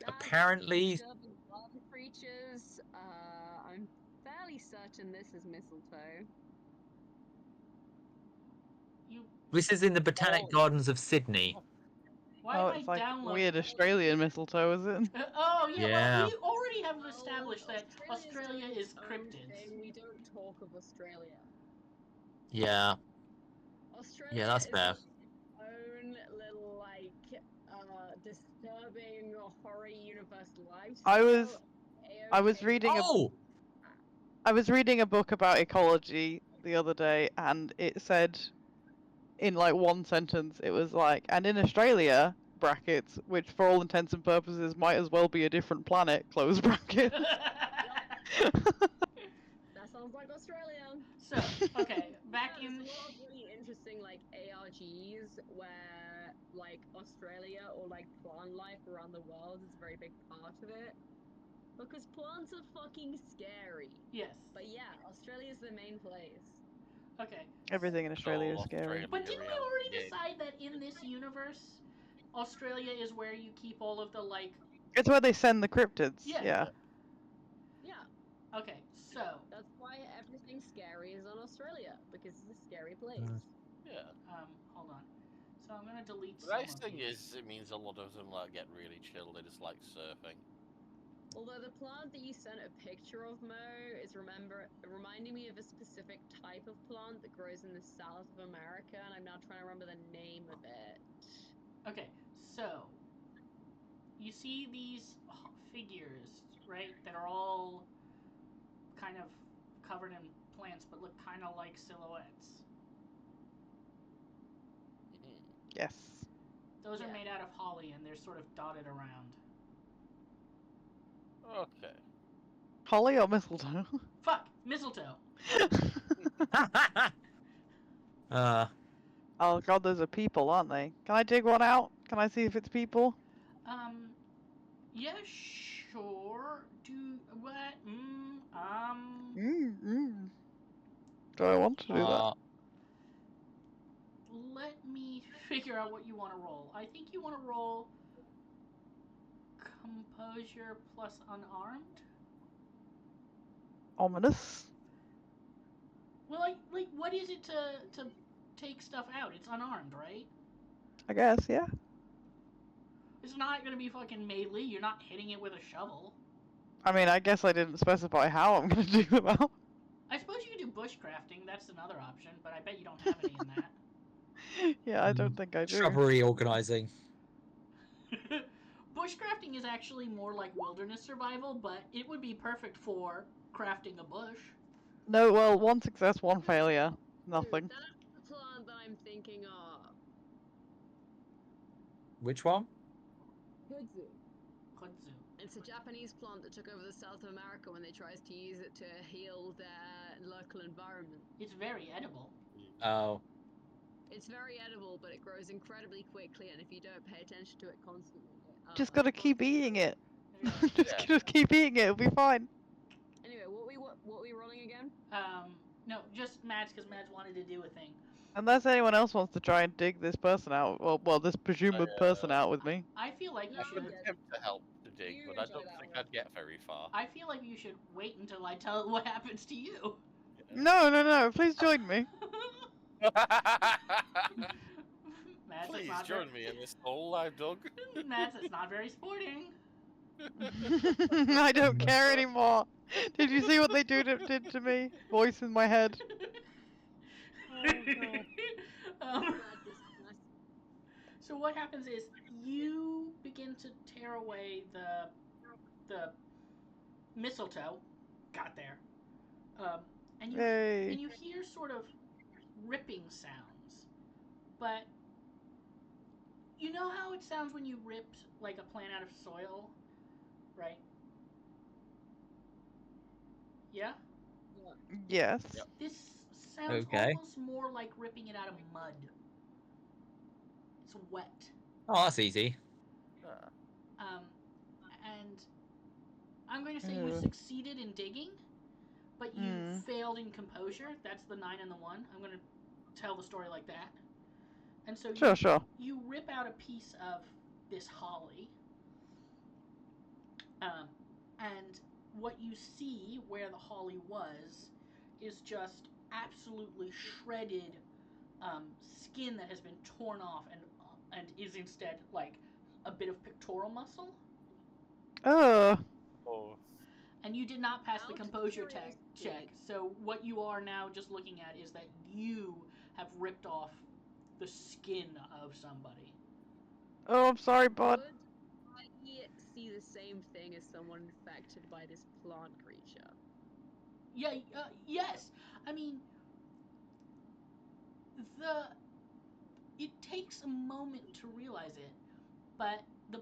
Speaker 4: That's
Speaker 2: Apparently,
Speaker 4: disturbing plant creatures. I'm fairly certain this is mistletoe.
Speaker 3: You.
Speaker 2: this is in the Botanic Gardens of Sydney.
Speaker 3: Why
Speaker 1: Oh,
Speaker 3: am I
Speaker 1: it's like
Speaker 3: downloading?
Speaker 1: weird Australian mistletoe, is it?
Speaker 3: Oh yeah. Well,
Speaker 2: Yeah.
Speaker 3: we already have
Speaker 4: Well,
Speaker 3: established that Australia
Speaker 4: doing
Speaker 3: is
Speaker 4: its own
Speaker 3: cryptids.
Speaker 4: thing. We don't talk of Australia.
Speaker 2: Yeah.
Speaker 4: Australia
Speaker 2: Yeah, that's
Speaker 4: is
Speaker 2: fair.
Speaker 4: its own little disturbing horror universe lifestyle.
Speaker 1: I was reading
Speaker 2: Oh!
Speaker 1: I was reading a book about ecology the other day, and it said, in like one sentence, it was like, and in Australia, brackets, which for all intents and purposes might as well be a different planet, close brackets.
Speaker 4: That sounds like Australia.
Speaker 3: So, okay, back
Speaker 4: There's
Speaker 3: in.
Speaker 4: a lot of really interesting ARGs where Australia or plant life around the world is a very big part of it. Because plants are fucking scary.
Speaker 3: Yes.
Speaker 4: But yeah, Australia's the main place.
Speaker 3: Okay.
Speaker 1: Everything in Australia is scary.
Speaker 3: But didn't we already decide that in this universe, Australia is where you keep all of the
Speaker 1: It's where they send the cryptids.
Speaker 3: Yeah.
Speaker 4: Yeah.
Speaker 3: Okay, so
Speaker 4: That's why everything scary is on Australia, because it's a scary place.
Speaker 5: Yeah.
Speaker 3: Hold on. So I'm gonna delete
Speaker 5: The
Speaker 3: some
Speaker 5: nice
Speaker 3: of
Speaker 5: thing
Speaker 3: these.
Speaker 5: is, it means a lot of them get really chill. They just like surfing.
Speaker 4: Although the plant that you sent a picture of, Mo, is reminding me of a specific type of plant that grows in the south of America, and I'm now trying to remember the name of it.
Speaker 3: Okay, so you see these figures, right? That are all kind of covered in plants, but look kind of like silhouettes.
Speaker 1: Yes.
Speaker 3: Those are made out of holly, and they're sort of dotted around.
Speaker 5: Okay.
Speaker 1: Holly or mistletoe?
Speaker 3: Fuck! Mistletoe!
Speaker 1: Oh god, those are people, aren't they? Can I dig one out? Can I see if it's people?
Speaker 3: Yeah, sure. Do what?
Speaker 1: Do I want to do that?
Speaker 3: Let me figure out what you want to roll. I think you want to roll composure plus unarmed.
Speaker 1: Ominous.
Speaker 3: Well, what is it to take stuff out? It's unarmed, right?
Speaker 1: I guess, yeah.
Speaker 3: It's not gonna be fucking melee. You're not hitting it with a shovel.
Speaker 1: I mean, I guess I didn't specify how I'm gonna dig them out.
Speaker 3: I suppose you could do bushcrafting. That's another option, but I bet you don't have any in that.
Speaker 1: Yeah, I don't think I do.
Speaker 2: Shrubbery organizing.
Speaker 3: bushcrafting is actually more like wilderness survival, but it would be perfect for crafting a bush.
Speaker 1: No, well, one success, one failure. Nothing.
Speaker 4: That's the plant that I'm thinking of.
Speaker 2: Which one?
Speaker 4: Kudzu.
Speaker 3: Kudzu.
Speaker 4: It's a Japanese plant that took over the South of America when they tried to use it to heal their local environment.
Speaker 3: It's very edible.
Speaker 2: Oh.
Speaker 4: It's very edible, but it grows incredibly quickly, and if you don't pay attention to it constantly,
Speaker 1: Just gotta keep eating it.
Speaker 3: There you go.
Speaker 1: Just keep eating it. It'll be fine.
Speaker 4: Anyway, what we rolling again?
Speaker 3: No, just Mads, because Mads wanted to do a thing.
Speaker 1: Unless anyone else wants to try and dig this person out, well, this presumed person out with me.
Speaker 3: I feel like
Speaker 5: I
Speaker 3: you
Speaker 5: would
Speaker 3: should.
Speaker 5: attempt to help to dig,
Speaker 4: You
Speaker 5: but I
Speaker 4: enjoy
Speaker 5: don't
Speaker 4: that
Speaker 5: think
Speaker 4: one.
Speaker 5: I'd get very far.
Speaker 3: I feel like you should wait until I tell what happens to you.
Speaker 1: No. Please join me.
Speaker 3: Mads,
Speaker 5: Please
Speaker 3: it's not
Speaker 5: join me in this hole I've dug.
Speaker 3: Mads, it's not very sporting.
Speaker 1: I don't care anymore. Did you see what they did to me? Voice in my head.
Speaker 3: um, so what happens is you begin to tear away the mistletoe. Got there. And
Speaker 1: Hey.
Speaker 3: you hear sort of ripping sounds, but you know how it sounds when you rip like a plant out of soil, right? Yeah.
Speaker 1: Yes.
Speaker 5: Yep.
Speaker 3: This sounds
Speaker 2: Okay.
Speaker 3: almost more like ripping it out of mud. It's wet.
Speaker 2: Oh, that's easy.
Speaker 3: And I'm going to say you succeeded in digging, but you failed in composure. That's the 9 and the 1. I'm going to tell the story like that. And so
Speaker 1: Sure.
Speaker 3: You rip out a piece of this holly, and what you see where the holly was is just absolutely shredded skin that has been torn off and is instead like a bit of pectoral muscle.
Speaker 1: Oh.
Speaker 3: And you did not pass the
Speaker 4: Out
Speaker 3: composure
Speaker 4: of
Speaker 3: check. So what you are now just looking at is that you have ripped off the skin of somebody.
Speaker 1: Oh, I'm sorry, bud.
Speaker 4: Would I see the same thing as someone infected by this plant creature?
Speaker 3: Yeah. Yes. I mean, it takes a moment to realize it, but the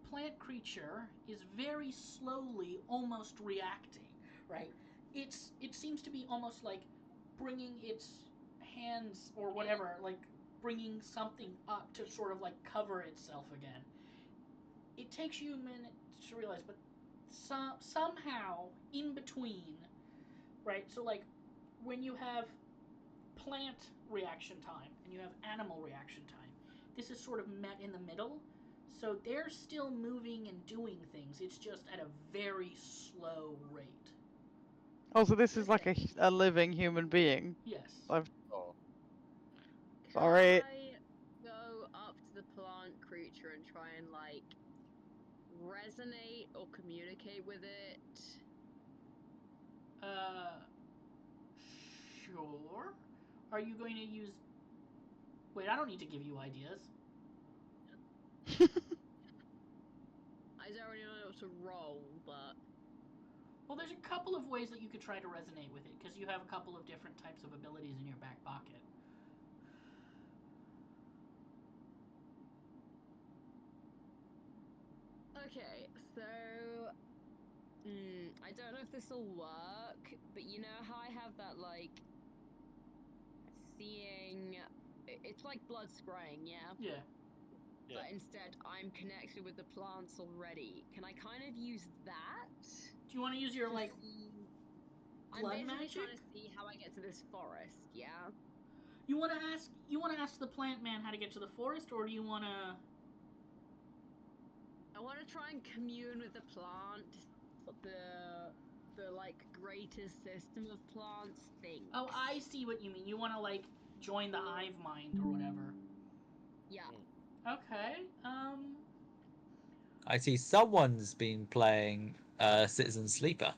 Speaker 3: plant creature is very slowly almost reacting, right? It seems to be almost like bringing its hands or whatever, like bringing something up to sort of like cover itself again. It takes you a minute to realize, but somehow in between, right? So like when you have plant reaction time and you have animal reaction time, this is sort of met in the middle. So they're still moving and doing things. It's just at a very slow rate.
Speaker 1: Oh, so this is like a living human being.
Speaker 3: Yes.
Speaker 1: Sorry.
Speaker 4: Can I go up to the plant creature and try and like resonate or communicate with it?
Speaker 3: Sure. Are you going to use... Wait, I don't need to give you ideas.
Speaker 4: I don't really know what to roll, but...
Speaker 3: Well, there's a couple of ways that you could try to resonate with it, because you have a couple of different types of abilities in your back pocket.
Speaker 4: Okay, so... I don't know if this will work, but you know how I have that, like... Seeing... It's like blood spraying, yeah?
Speaker 3: Yeah.
Speaker 4: But instead, I'm connected with the plants already. Can I kind of use that?
Speaker 3: Do you want to use your, like, blood
Speaker 4: I'm basically
Speaker 3: magic?
Speaker 4: trying to see how I get to this forest, yeah?
Speaker 3: You want to ask the plant man how to get to the forest, or do you want to...
Speaker 4: I want to try and commune with the plant, the like greatest system of plants thinks.
Speaker 3: Oh, I see what you mean. You want to, like, join the hive mind or whatever.
Speaker 4: Yeah.
Speaker 3: Okay.
Speaker 2: I see someone's been playing Citizen Sleeper.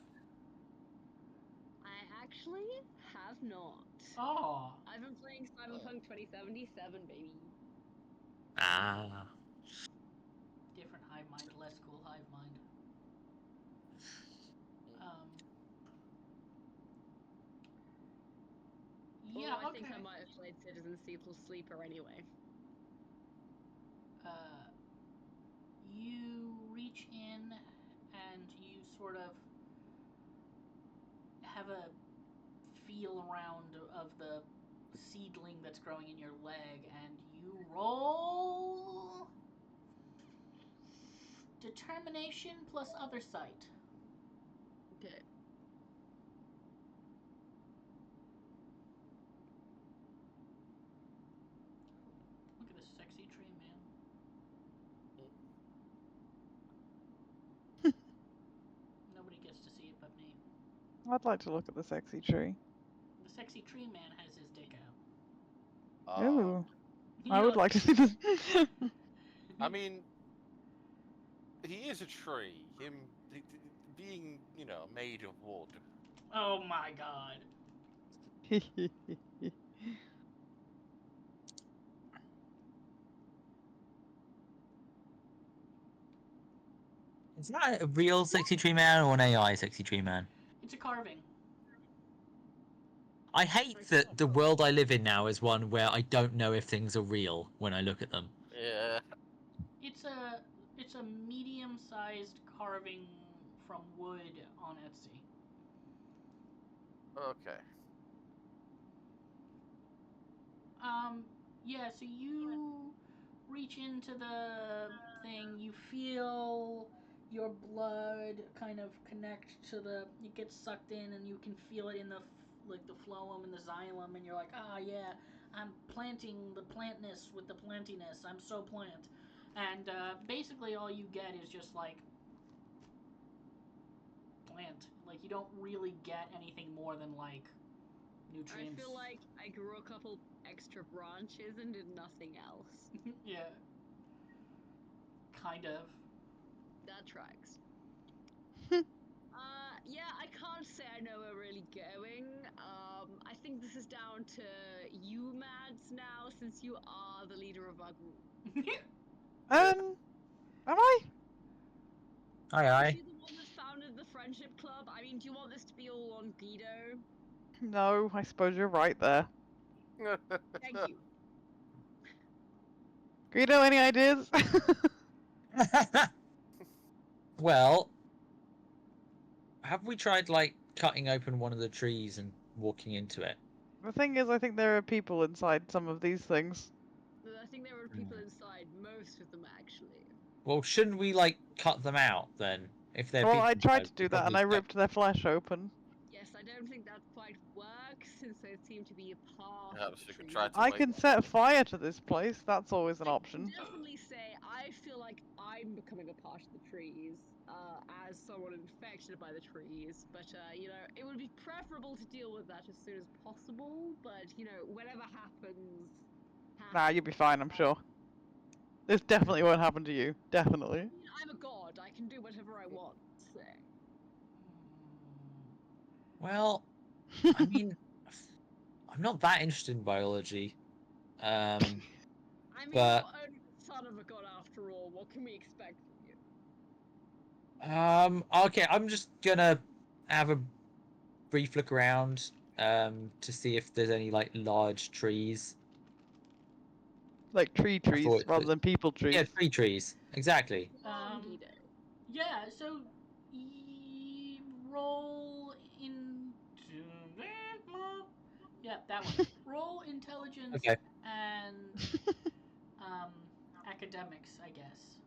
Speaker 4: I actually have not.
Speaker 3: Oh.
Speaker 4: I've been playing Cyberpunk 2077, baby.
Speaker 2: Ah.
Speaker 3: different hive mind, less cool hive mind. Yeah,
Speaker 4: Although I
Speaker 3: okay.
Speaker 4: think I might have played Citizen Sleeper anyway.
Speaker 3: You reach in and you sort of have a feel around of the seedling that's growing in your leg, and you roll determination plus other sight.
Speaker 4: Okay.
Speaker 3: Look at this sexy tree, man. Nobody gets to see it but me.
Speaker 1: I'd like to look at the sexy tree.
Speaker 3: The sexy tree man has his dick out.
Speaker 1: Ooh,
Speaker 3: You
Speaker 1: I would
Speaker 3: know-
Speaker 1: like to see this.
Speaker 5: I mean, he is a tree. Him being, made of wood.
Speaker 3: Oh my god.
Speaker 2: Is that a real sexy tree man or an AI sexy tree man?
Speaker 3: It's a carving.
Speaker 2: I hate that the world I live in now is one where I don't know if things are real when I look at them.
Speaker 5: Yeah.
Speaker 3: It's a medium-sized carving from wood on Etsy.
Speaker 5: Okay.
Speaker 3: Yeah, so you reach into the thing, you feel your blood kind of connect to it gets sucked in, and you can feel it in the phloem and the xylem, and you're like, ah, yeah, I'm planting the plantness with the plantiness. I'm so plant. And basically all you get is just like plant. Like, you don't really get anything more than like nutrients.
Speaker 4: I feel like I grew a couple extra branches and did nothing else.
Speaker 3: Yeah. Kind of.
Speaker 4: That tracks. Yeah, I can't say I know where we're really going. I think this is down to you, Mads, now, since you are the leader of our group.
Speaker 1: Am I?
Speaker 2: Aye,
Speaker 4: Aren't
Speaker 2: aye.
Speaker 4: you the one that founded the friendship club? I mean, do you want this to be all on Guido?
Speaker 1: No, I suppose you're right there.
Speaker 4: Thank you.
Speaker 1: Guido, any ideas?
Speaker 2: Well, have we tried like cutting open one of the trees and walking into it?
Speaker 1: The thing is, I think there are people inside some of these things.
Speaker 4: I think there were people inside, most of them actually.
Speaker 2: Well, shouldn't we like cut them out then? If they're
Speaker 1: Well,
Speaker 2: people
Speaker 1: I tried
Speaker 2: inside,
Speaker 1: to
Speaker 2: we
Speaker 1: do that, and
Speaker 2: probably
Speaker 1: I
Speaker 2: don't.
Speaker 1: ripped their flesh open.
Speaker 4: Yes, I don't think that quite works since they seem to be a part
Speaker 5: Yeah,
Speaker 4: of
Speaker 5: so
Speaker 4: the
Speaker 5: you can
Speaker 4: tree.
Speaker 5: try to
Speaker 1: I
Speaker 5: wait.
Speaker 1: can set fire to this place. That's always an
Speaker 4: I
Speaker 1: option.
Speaker 4: can definitely say I feel like I'm becoming a part of the trees, as someone infected by the trees. But it would be preferable to deal with that as soon as possible. But whatever happens.
Speaker 1: Nah, you'll be fine, I'm sure. This definitely won't happen to you. Definitely.
Speaker 4: I'm a god. I can do whatever I want. So.
Speaker 2: Well, I mean, I'm not that interested in biology.
Speaker 4: I mean,
Speaker 2: But
Speaker 4: you're only the son of a god after all. What can we expect from you?
Speaker 2: okay, I'm just gonna have a brief look around to see if there's any like large trees.
Speaker 1: Like tree
Speaker 2: I
Speaker 1: trees
Speaker 2: thought
Speaker 1: rather than people trees.
Speaker 2: yeah, tree trees. Exactly.
Speaker 4: Guido.
Speaker 3: Yeah, so roll into yeah, that one. Roll intelligence
Speaker 2: Okay.
Speaker 3: and academics, I guess.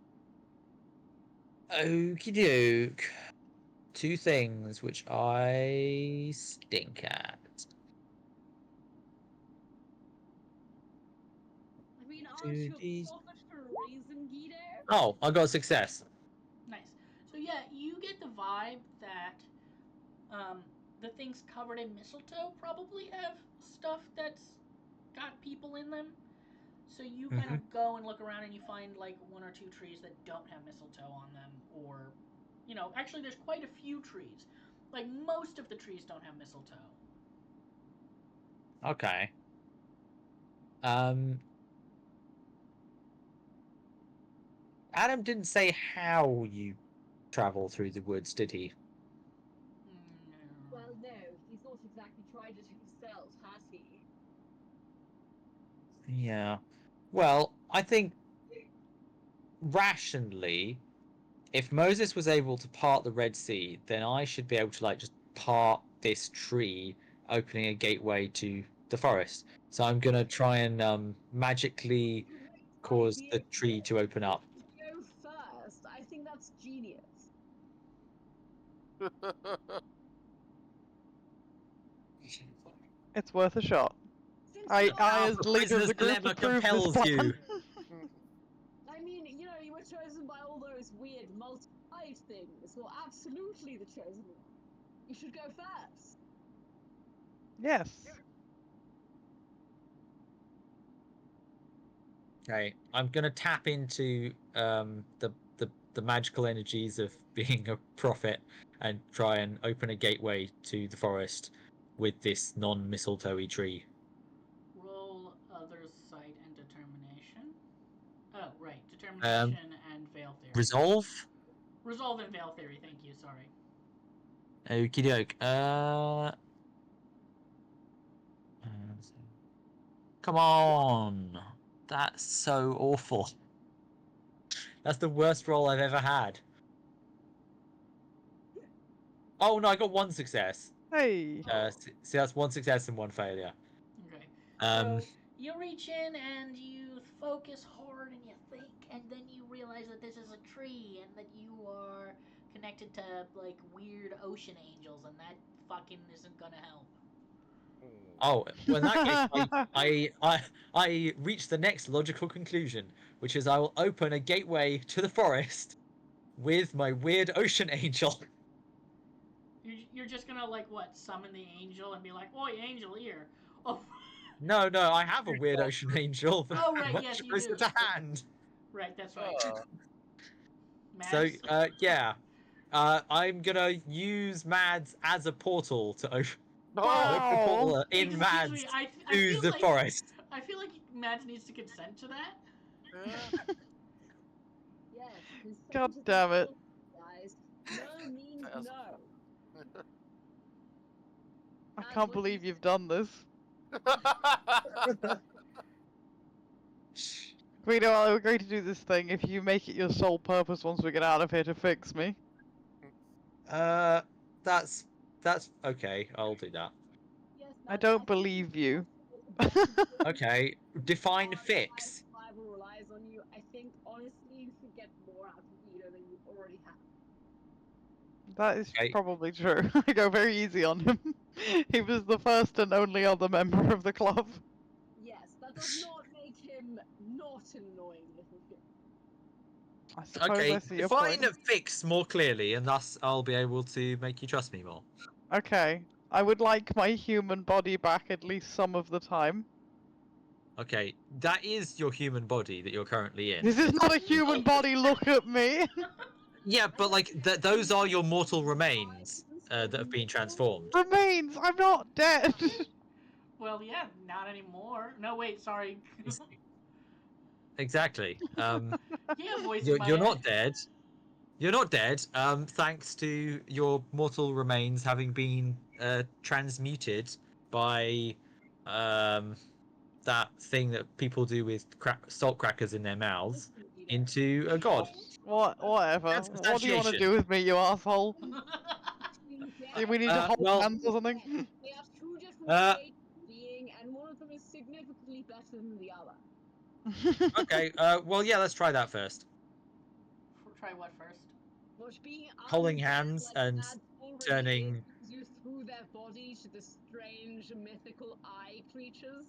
Speaker 2: Okie doke. Two things which I stink at.
Speaker 4: I mean, aren't you a prophet for a reason, Guido?
Speaker 2: Oh, I got a success.
Speaker 3: Nice. So yeah, you get the vibe that the things covered in mistletoe probably have stuff that's got people in them. So you kind of go and look around and you find like one or two trees that don't have mistletoe on them, or actually there's quite a few trees. Like most of the trees don't have mistletoe.
Speaker 2: Okay. Um. Adam didn't say how you travel through the woods, did he?
Speaker 3: No.
Speaker 4: Well, no, he's not exactly tried it himself, has he?
Speaker 2: Yeah. Well, I think rationally, if Moses was able to part the Red Sea, then I should be able to like just part this tree, opening a gateway to the forest. So I'm gonna try and magically cause the tree to open up.
Speaker 4: Go first. I think that's genius.
Speaker 1: It's worth a shot.
Speaker 4: Since
Speaker 1: I,
Speaker 4: you're
Speaker 1: I
Speaker 2: Now
Speaker 1: as
Speaker 2: the
Speaker 1: leader of
Speaker 2: prisoner's
Speaker 1: the group,
Speaker 2: dilemma
Speaker 1: approve this
Speaker 2: compels
Speaker 1: plan.
Speaker 2: you.
Speaker 4: I mean, you know, you were chosen by all those weird multi-eyed things. Well, absolutely the chosen one. You should go first.
Speaker 1: Yes.
Speaker 2: Okay, I'm gonna tap into the magical energies of being a prophet and try and open a gateway to the forest with this non-mistletoe tree.
Speaker 3: Roll other sight and determination. Oh, right.
Speaker 2: Um,
Speaker 3: Determination and veil theory.
Speaker 2: Resolve.
Speaker 3: Resolve and veil theory. Thank you. Sorry.
Speaker 2: Okie doke. Come on. That's so awful. That's the worst roll I've ever had. Oh no, I got one success.
Speaker 1: Hey.
Speaker 2: See, that's one success and one failure.
Speaker 3: Okay.
Speaker 2: Um,
Speaker 3: So you reach in and you focus hard and you think, and then you realize that this is a tree and that you are connected to like weird ocean angels, and that fucking isn't gonna help.
Speaker 2: Oh, well, in that case, I reach the next logical conclusion, which is I will open a gateway to the forest with my weird ocean angel.
Speaker 3: You're just gonna like what? Summon the angel and be like, "Oi, angel, here!" Oh,
Speaker 2: No, I have a weird ocean angel that
Speaker 3: oh right,
Speaker 2: much
Speaker 3: yes, you
Speaker 2: closer
Speaker 3: do.
Speaker 2: to hand.
Speaker 3: Right, that's right.
Speaker 2: So,
Speaker 3: Mads?
Speaker 2: yeah, I'm gonna use Mads as a portal to open a
Speaker 1: Wow.
Speaker 2: portal in
Speaker 3: Excuse
Speaker 2: Mads
Speaker 3: me, I
Speaker 2: to
Speaker 3: feel
Speaker 2: the
Speaker 3: like
Speaker 2: forest.
Speaker 3: I feel like Mads needs to consent to that.
Speaker 4: Yes.
Speaker 1: God
Speaker 4: consent is
Speaker 1: damn it.
Speaker 4: important, guys. No means no.
Speaker 1: I
Speaker 4: That's
Speaker 1: can't
Speaker 4: what you
Speaker 1: believe you've done this. Guido, I'll agree to do this thing if you make it your sole purpose once we get out of here to fix me.
Speaker 2: That's okay. I'll do that.
Speaker 4: Yes,
Speaker 1: I
Speaker 4: Mads,
Speaker 1: don't
Speaker 4: think
Speaker 1: believe you.
Speaker 4: that's the best decision.
Speaker 2: Okay, define
Speaker 4: Our
Speaker 2: fix.
Speaker 4: survival relies on you. I think honestly you should get more out of Guido than you already have.
Speaker 1: That is
Speaker 2: Okay.
Speaker 1: probably true. I go very easy on him. He was the first and only other member of the club.
Speaker 4: Yes, that does not make him not an annoying little shit.
Speaker 1: I suppose
Speaker 2: Okay,
Speaker 1: I see your
Speaker 2: define
Speaker 1: point.
Speaker 2: fix more clearly, and thus I'll be able to make you trust me more.
Speaker 1: Okay. I would like my human body back at least some of the time.
Speaker 2: Okay, that is your human body that you're currently in.
Speaker 1: This is not a human body, look at me!
Speaker 2: Yeah, but like those are your mortal remains that have been transformed.
Speaker 1: Remains! I'm not dead!
Speaker 3: Well, yeah, not anymore. No, wait, sorry.
Speaker 2: Exactly.
Speaker 3: Yeah, voice in my
Speaker 2: You're
Speaker 3: head.
Speaker 2: not dead. You're not dead. Thanks to your mortal remains having been transmuted by that thing that people do with salt crackers in their mouths into a god.
Speaker 1: Whatever. What do you want to do with me, you asshole? Do we need to hold
Speaker 2: well,
Speaker 1: hands or something?
Speaker 4: They are two different
Speaker 2: Uh,
Speaker 4: states of being, and one of them is significantly better than the other.
Speaker 2: okay. Well, yeah. Let's try that first.
Speaker 3: Try what first?
Speaker 4: Which being
Speaker 2: Holding
Speaker 4: undead,
Speaker 2: hands
Speaker 4: like
Speaker 2: and
Speaker 4: Mads already
Speaker 2: turning.
Speaker 4: is, brings you through their body to the strange mythical eye creatures.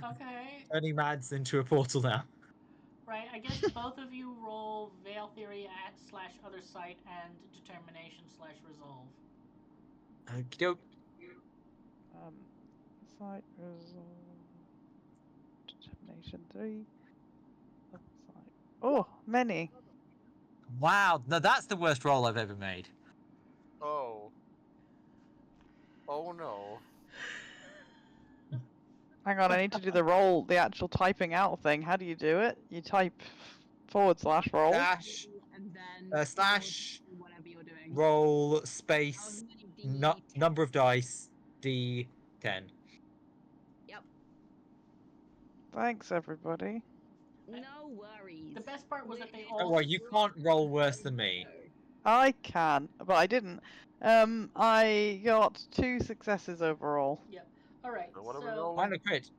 Speaker 3: Okay.
Speaker 2: Turning Mads into a portal now.
Speaker 3: Right, I guess both of you roll veil theory at / other sight and determination / resolve.
Speaker 2: Okey-doke.
Speaker 1: Sight, resolve, determination 3. Other side. Oh, many.
Speaker 2: Wow. No, that's the worst roll I've ever made.
Speaker 5: Oh. Oh no.
Speaker 1: Hang on, I need to do the roll, the actual typing out thing. How do you do it? You type /roll.
Speaker 2: Dash,
Speaker 4: And then
Speaker 2: slash,
Speaker 4: whatever you're doing.
Speaker 2: roll,
Speaker 4: However
Speaker 2: space,
Speaker 4: many D10.
Speaker 2: number of dice, D10.
Speaker 1: Thanks, everybody.
Speaker 4: No worries.
Speaker 3: The best part was that they all.
Speaker 2: Don't worry, you can't roll worse than me.
Speaker 1: I can, but I didn't. I got 2 successes overall.
Speaker 3: All right.
Speaker 5: So what are we
Speaker 3: So
Speaker 5: rolling?
Speaker 2: And a crit.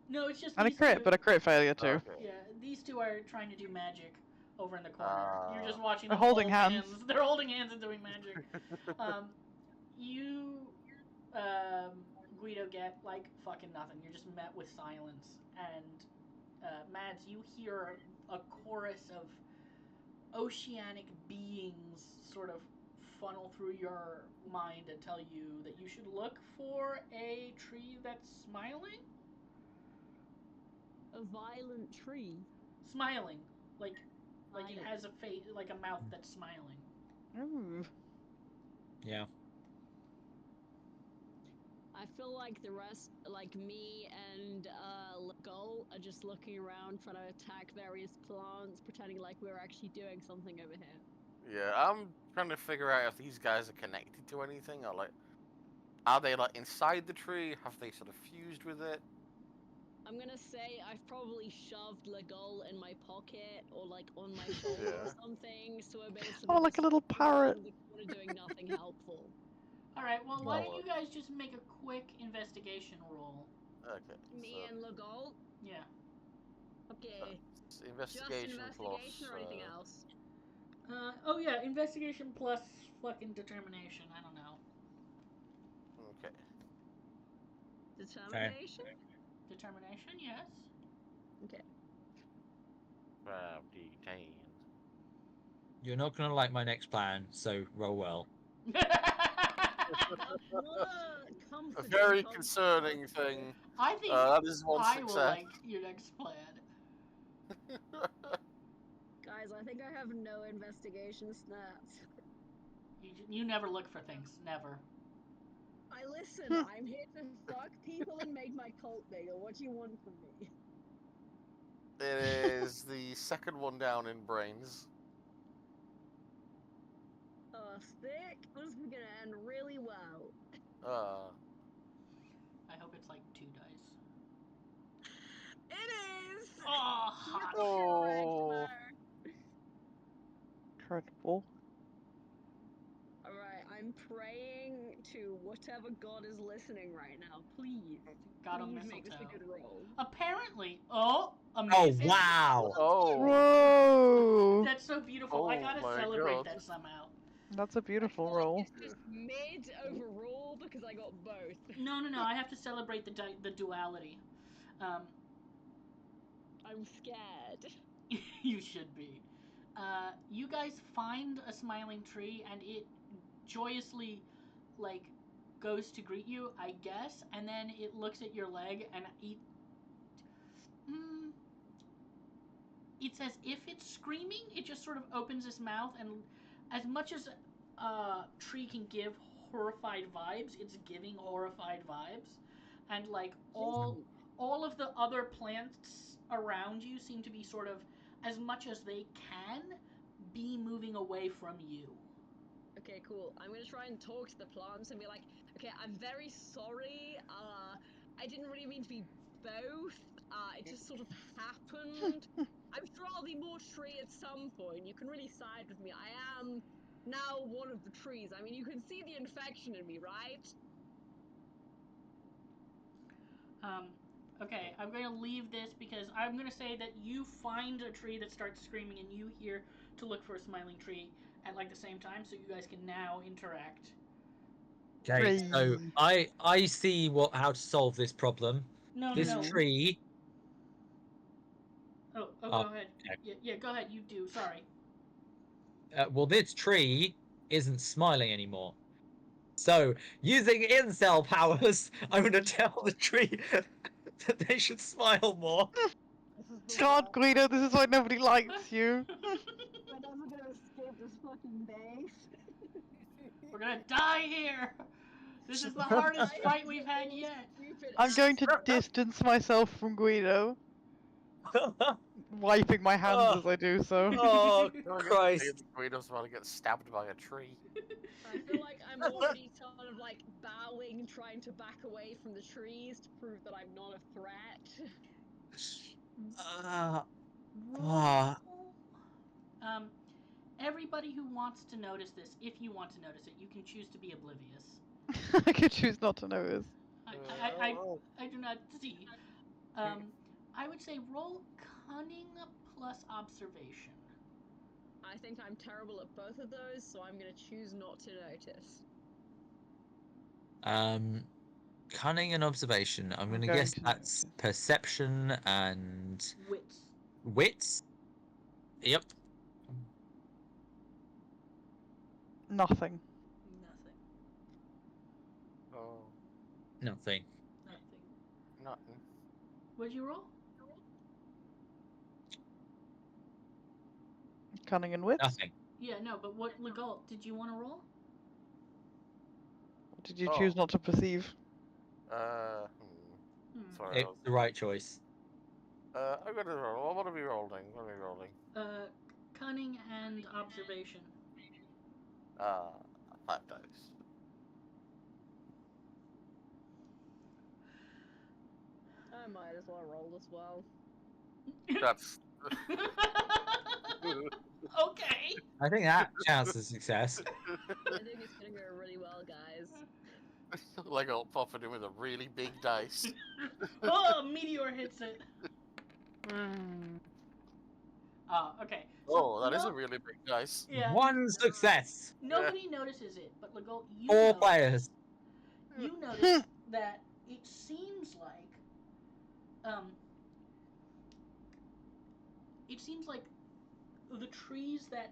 Speaker 3: no, it's just
Speaker 1: And a
Speaker 3: these
Speaker 1: crit,
Speaker 3: two.
Speaker 1: but a crit failure too.
Speaker 5: Okay.
Speaker 3: Yeah, these two are trying to do magic over in the corner. You're just
Speaker 5: Ah.
Speaker 3: watching
Speaker 1: They're
Speaker 3: them
Speaker 1: holding
Speaker 3: hold
Speaker 1: hands.
Speaker 3: They're holding hands and doing magic. You, Guido, get like fucking nothing. You're just met with silence. And Mads, you hear a chorus of oceanic beings sort of funnel through your mind and tell you that you should look for a tree that's smiling.
Speaker 4: A violent tree.
Speaker 3: Smiling, like it
Speaker 4: Smiling.
Speaker 3: has a face, like a mouth that's smiling.
Speaker 1: Ooh.
Speaker 2: Yeah.
Speaker 4: I feel like the rest, like me and Legol, are just looking around trying to attack various plants, pretending like we're actually doing something over here.
Speaker 5: Yeah, I'm trying to figure out if these guys are connected to anything, or like, are they like inside the tree? Have they sort of fused with it?
Speaker 4: I'm gonna say I've probably shoved Legol in my pocket or like on my shoulder or
Speaker 5: Yeah.
Speaker 4: something, so we're basically
Speaker 1: Oh, like
Speaker 4: just
Speaker 1: a little parrot.
Speaker 4: around the corner doing nothing helpful.
Speaker 3: All right, well, why
Speaker 5: Well,
Speaker 3: don't you guys just make a quick investigation roll?
Speaker 5: Okay.
Speaker 4: Me and Legol?
Speaker 3: Yeah.
Speaker 4: Okay.
Speaker 5: It's
Speaker 4: Just
Speaker 5: investigation
Speaker 4: investigation
Speaker 5: plus.
Speaker 4: or anything else?
Speaker 3: Oh yeah, investigation plus fucking determination. I don't know.
Speaker 5: Okay.
Speaker 4: Determination?
Speaker 3: Determination, yes.
Speaker 4: Okay.
Speaker 5: 5d10.
Speaker 2: You're not gonna like my next plan, so roll well.
Speaker 5: A very concerning thing.
Speaker 3: I think
Speaker 5: That is one
Speaker 3: I will
Speaker 5: success.
Speaker 3: like your next plan.
Speaker 4: Guys, I think I have no investigation stats.
Speaker 3: You never look for things, never.
Speaker 4: I listen, I'm here to fuck people and make my cult bigger. What do you want from me?
Speaker 5: It is the second one down in brains.
Speaker 4: Sick. This is gonna end really well.
Speaker 3: I hope it's like 2 dice.
Speaker 4: It is!
Speaker 3: Oh, hot.
Speaker 5: Oh.
Speaker 1: Incredible.
Speaker 4: Alright, I'm praying to whatever god is listening right now. Please.
Speaker 3: Got a
Speaker 4: Please make this a
Speaker 3: mistletoe.
Speaker 4: good roll.
Speaker 3: Apparently,
Speaker 2: Oh
Speaker 3: amazing.
Speaker 2: wow!
Speaker 5: Oh.
Speaker 1: Whoa!
Speaker 3: That's so beautiful. I
Speaker 5: Oh
Speaker 3: gotta
Speaker 5: my
Speaker 3: celebrate
Speaker 5: God.
Speaker 3: that somehow.
Speaker 1: That's a beautiful
Speaker 4: I feel
Speaker 1: roll.
Speaker 4: like it's just mid overall because I got both.
Speaker 3: No. I have to celebrate the duality.
Speaker 4: I'm scared.
Speaker 3: You should be. You guys find a smiling tree, and it joyously, like, goes to greet you, I guess, and then it looks at your leg, and it's as if it's screaming. It just sort of opens its mouth, and as much as a tree can give horrified vibes, it's giving horrified vibes, and like all of the other plants around you seem to be sort of, as much as they can, be moving away from you.
Speaker 4: Okay, cool. I'm gonna try and talk to the plants and be like, okay, I'm very sorry. I didn't really mean to be both. It just sort of happened. I'm sure I'll be more tree at some point. You can really side with me. I am now one of the trees. I mean, you can see the infection in me, right?
Speaker 3: Okay, I'm going to leave this because I'm going to say that you find a tree that starts screaming and you hear to look for a smiling tree at like the same time, so you guys can now interact.
Speaker 2: Okay, so
Speaker 1: Hey.
Speaker 2: I see how to solve this problem.
Speaker 3: No.
Speaker 2: This tree.
Speaker 3: Oh, go ahead.
Speaker 2: Okay.
Speaker 3: Yeah, go ahead. You do. Sorry.
Speaker 2: Well, this tree isn't smiling anymore. So, using incel powers, I'm going to tell the tree that they should smile more.
Speaker 1: God, Guido, this is why nobody likes you.
Speaker 4: We're never gonna escape this fucking base.
Speaker 3: We're gonna die here. This is the hardest fight we've had yet.
Speaker 1: I'm going to distance myself from Guido, wiping my hands as I do so.
Speaker 2: Oh,
Speaker 5: I
Speaker 2: Christ.
Speaker 5: think Guido's about to get stabbed by a tree.
Speaker 4: I feel like I'm already sort of like bowing, trying to back away from the trees to prove that I'm not a threat.
Speaker 3: Roll. Everybody who wants to notice this, if you want to notice it, you can choose to be oblivious.
Speaker 1: I could choose not to notice.
Speaker 3: I do not see. I would say roll cunning plus observation.
Speaker 4: I think I'm terrible at both of those, so I'm gonna choose not to notice.
Speaker 2: Cunning and observation. I'm gonna
Speaker 1: going
Speaker 2: guess
Speaker 1: to
Speaker 2: that's
Speaker 1: notice.
Speaker 2: perception and
Speaker 3: Wits.
Speaker 2: wits. Yep.
Speaker 1: Nothing.
Speaker 3: Nothing.
Speaker 5: Oh,
Speaker 2: Nothing.
Speaker 3: Nothing.
Speaker 5: nothing.
Speaker 3: What'd you roll?
Speaker 1: Cunning and wits.
Speaker 2: Nothing.
Speaker 3: Yeah, no, but what Legault, did you want to roll?
Speaker 1: Or did you choose not to perceive?
Speaker 5: Sorry.
Speaker 2: It's the right choice.
Speaker 5: I'm gonna roll. What are we rolling? What are we rolling?
Speaker 3: Cunning and observation.
Speaker 5: 5 dice.
Speaker 4: I might as well roll as well.
Speaker 5: That's
Speaker 3: Okay.
Speaker 2: I think that counts as success.
Speaker 4: I think it's gonna go really well, guys.
Speaker 5: like old popping in with a really big dice.
Speaker 3: Oh, a meteor hits it. Okay. So
Speaker 5: Oh, that is a really big dice.
Speaker 3: Yeah.
Speaker 2: One success.
Speaker 3: Nobody notices it, but Legault, you
Speaker 2: 4
Speaker 3: notice,
Speaker 2: players.
Speaker 3: you notice that it seems like, the trees that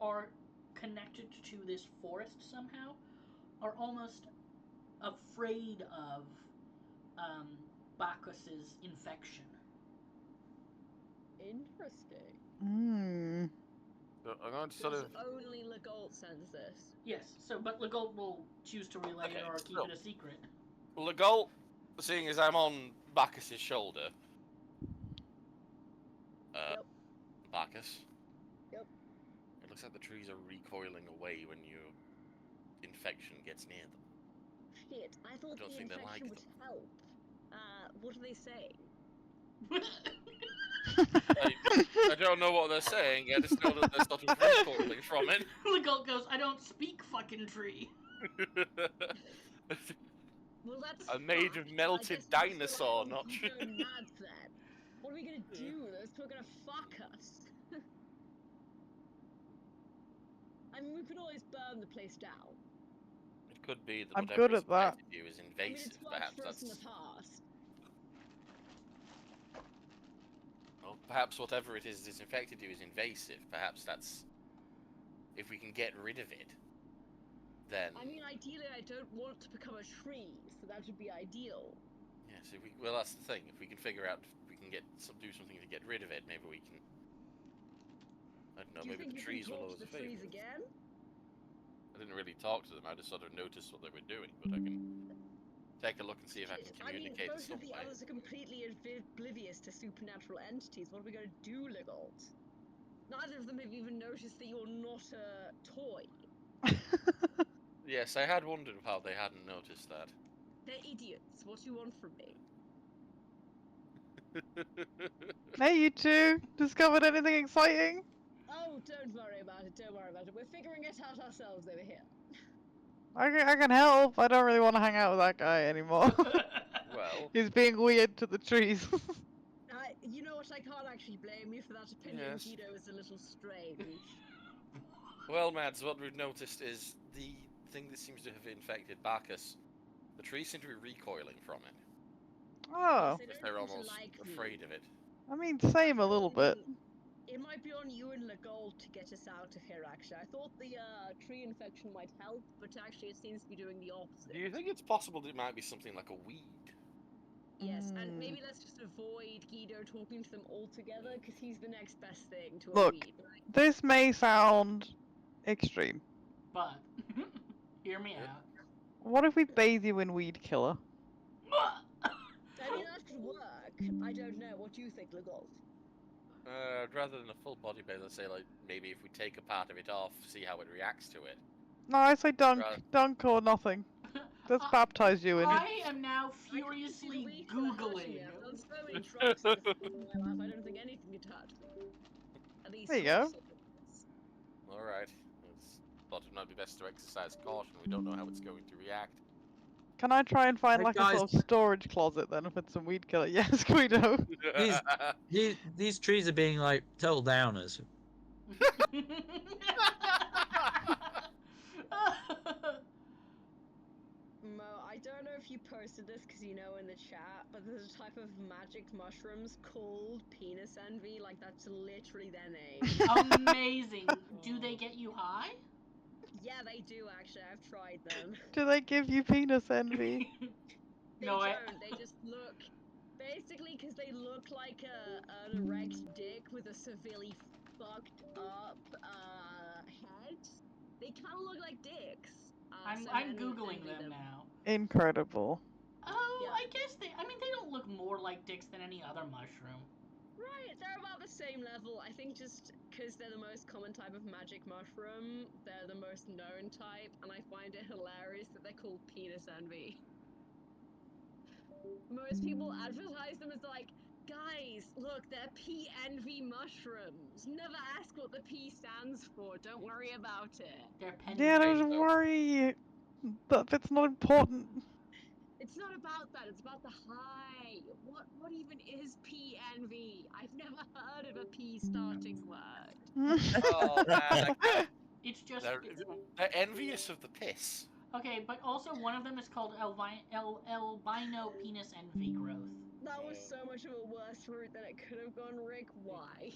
Speaker 3: are connected to this forest somehow are almost afraid of Bacchus's infection.
Speaker 4: Interesting.
Speaker 1: Hmm.
Speaker 5: So I'm going to sort
Speaker 4: Does
Speaker 5: of.
Speaker 4: only Legault sense this?
Speaker 3: Yes, but Legault will choose to relay it or keep it a secret.
Speaker 5: Legault, seeing as I'm on Bacchus's shoulder.
Speaker 4: Yep.
Speaker 5: Bacchus.
Speaker 4: Yep.
Speaker 5: It looks like the trees are recoiling away when your infection gets near them.
Speaker 4: Shit, I thought
Speaker 5: don't
Speaker 4: the
Speaker 5: think they like
Speaker 4: infection would help. What are they saying?
Speaker 5: I don't know what they're saying. I just know that they're sort of recoiling from it.
Speaker 3: Legault goes, I don't speak fucking tree.
Speaker 4: Well, that's
Speaker 5: A made of
Speaker 4: fucked.
Speaker 5: melted
Speaker 4: I guess
Speaker 5: dinosaur,
Speaker 4: we
Speaker 5: not
Speaker 4: go mad then. What are we gonna do? Those people are gonna fuck us. I mean, we could always burn the place down.
Speaker 5: It could be that
Speaker 1: I'm
Speaker 5: whatever
Speaker 1: good
Speaker 5: is
Speaker 1: at that.
Speaker 5: infected you is
Speaker 4: I mean,
Speaker 5: invasive.
Speaker 4: it's worked
Speaker 5: Perhaps
Speaker 4: for us in the
Speaker 5: that's.
Speaker 4: past.
Speaker 5: Well, perhaps whatever it is that's infected you is invasive. Perhaps that's. If we can get rid of it, then.
Speaker 4: I mean, ideally, I don't want to become a tree, so that would be ideal.
Speaker 5: Yes, well, that's the thing. If we can figure out, if we can do something to get rid of it, maybe we can. I don't know.
Speaker 4: Do you
Speaker 5: Maybe
Speaker 4: think
Speaker 5: the
Speaker 4: you
Speaker 5: trees
Speaker 4: can
Speaker 5: will
Speaker 4: talk
Speaker 5: lose
Speaker 4: to
Speaker 5: the
Speaker 4: the trees
Speaker 5: favor.
Speaker 4: again?
Speaker 5: I didn't really talk to them. I just sort of noticed what they were doing, but I can take a look and see if I can
Speaker 4: Shit,
Speaker 5: communicate in
Speaker 4: both
Speaker 5: some
Speaker 4: of the
Speaker 5: way.
Speaker 4: others are completely oblivious to supernatural entities. What are we gonna do, Legault? Neither of them have even noticed that you're not a toy.
Speaker 5: Yes, I had wondered how they hadn't noticed that.
Speaker 4: They're idiots. What do you want from me?
Speaker 1: Hey, you two! Discovered anything exciting?
Speaker 4: Oh, don't worry about it. Don't worry about it. We're figuring it out ourselves over here.
Speaker 1: I can help. I don't really want to hang out with that guy anymore.
Speaker 5: Well,
Speaker 1: He's being weird to the trees.
Speaker 4: You know what? I can't actually blame you for that opinion.
Speaker 5: Yes.
Speaker 4: Guido is a little strange.
Speaker 5: well, Mads, what we've noticed is the thing that seems to have infected Bacchus. The trees seem to be recoiling from it.
Speaker 1: Oh,
Speaker 4: Yes,
Speaker 5: If they're
Speaker 4: don't seem to
Speaker 5: almost
Speaker 4: like me.
Speaker 5: afraid of it.
Speaker 1: I mean, same a little bit.
Speaker 4: It might be on you and Legault to get us out of here, actually. I thought the tree infection might help, but actually it seems to be doing the opposite.
Speaker 5: Do you think it's possible that it might be something like a weed?
Speaker 4: Yes, and maybe let's just avoid Guido talking to them altogether, because he's the next best thing to a
Speaker 1: Look,
Speaker 4: weed, right?
Speaker 1: this may sound extreme.
Speaker 3: But hear me out.
Speaker 1: What if we bathe you in weed killer?
Speaker 4: I mean, that could work. I don't know. What do you think, Legolf?
Speaker 5: Rather than a full body bathe, let's say, like, maybe if we take a part of it off, see how it reacts to it.
Speaker 1: No, I say dunk.
Speaker 5: Right.
Speaker 1: Dunk or nothing. Let's baptize you in.
Speaker 3: I am now
Speaker 4: I can't see the
Speaker 3: furiously
Speaker 4: weed killer hurting
Speaker 3: googling.
Speaker 4: me. I've done so many drugs in my life. I don't think anything could hurt me. At least
Speaker 1: There you
Speaker 4: rock
Speaker 1: go.
Speaker 4: solid.
Speaker 5: Alright. Thought it might be best to exercise caution. We don't know how it's going to react.
Speaker 1: Can I try and find
Speaker 2: Hey,
Speaker 1: like a
Speaker 2: guys.
Speaker 1: sort of storage closet then with some weed killer? Yes, Guido.
Speaker 2: These trees are being like total downers.
Speaker 4: Mo, I don't know if you posted this because you know in the chat, but there's a type of magic mushrooms called penis envy. Like, that's literally their name.
Speaker 3: Amazing. Do they get you high?
Speaker 4: Yeah, they do actually. I've tried them.
Speaker 1: Do they give you penis envy?
Speaker 4: They
Speaker 3: No, I-
Speaker 4: don't. They just look. Basically, because they look like an erect dick with a severely fucked up head. They kind of look like dicks.
Speaker 3: I'm
Speaker 4: so
Speaker 3: I'm
Speaker 4: men
Speaker 3: googling
Speaker 4: envy
Speaker 3: them now.
Speaker 1: Incredible.
Speaker 3: Oh,
Speaker 4: Yeah.
Speaker 3: I guess I mean, they don't look more like dicks than any other mushroom.
Speaker 4: Right, they're about the same level. I think just because they're the most common type of magic mushroom, they're the most known type, and I find it hilarious that they're called penis envy. Most people advertise them as like, guys, look, they're P envy mushrooms. Never ask what the P stands for. Don't worry about it.
Speaker 3: They're pen.
Speaker 1: Yeah,
Speaker 5: Hey,
Speaker 1: don't
Speaker 5: so-
Speaker 1: worry. That's not important.
Speaker 4: It's not about that. It's about the high. What even is P envy? I've never heard of a P starting word.
Speaker 5: Oh, man.
Speaker 3: It's just
Speaker 5: They're envious of the piss.
Speaker 3: okay, but also one of them is called albino penis envy growth.
Speaker 4: That was so much of a worse route than it could have gone, Rick. Why?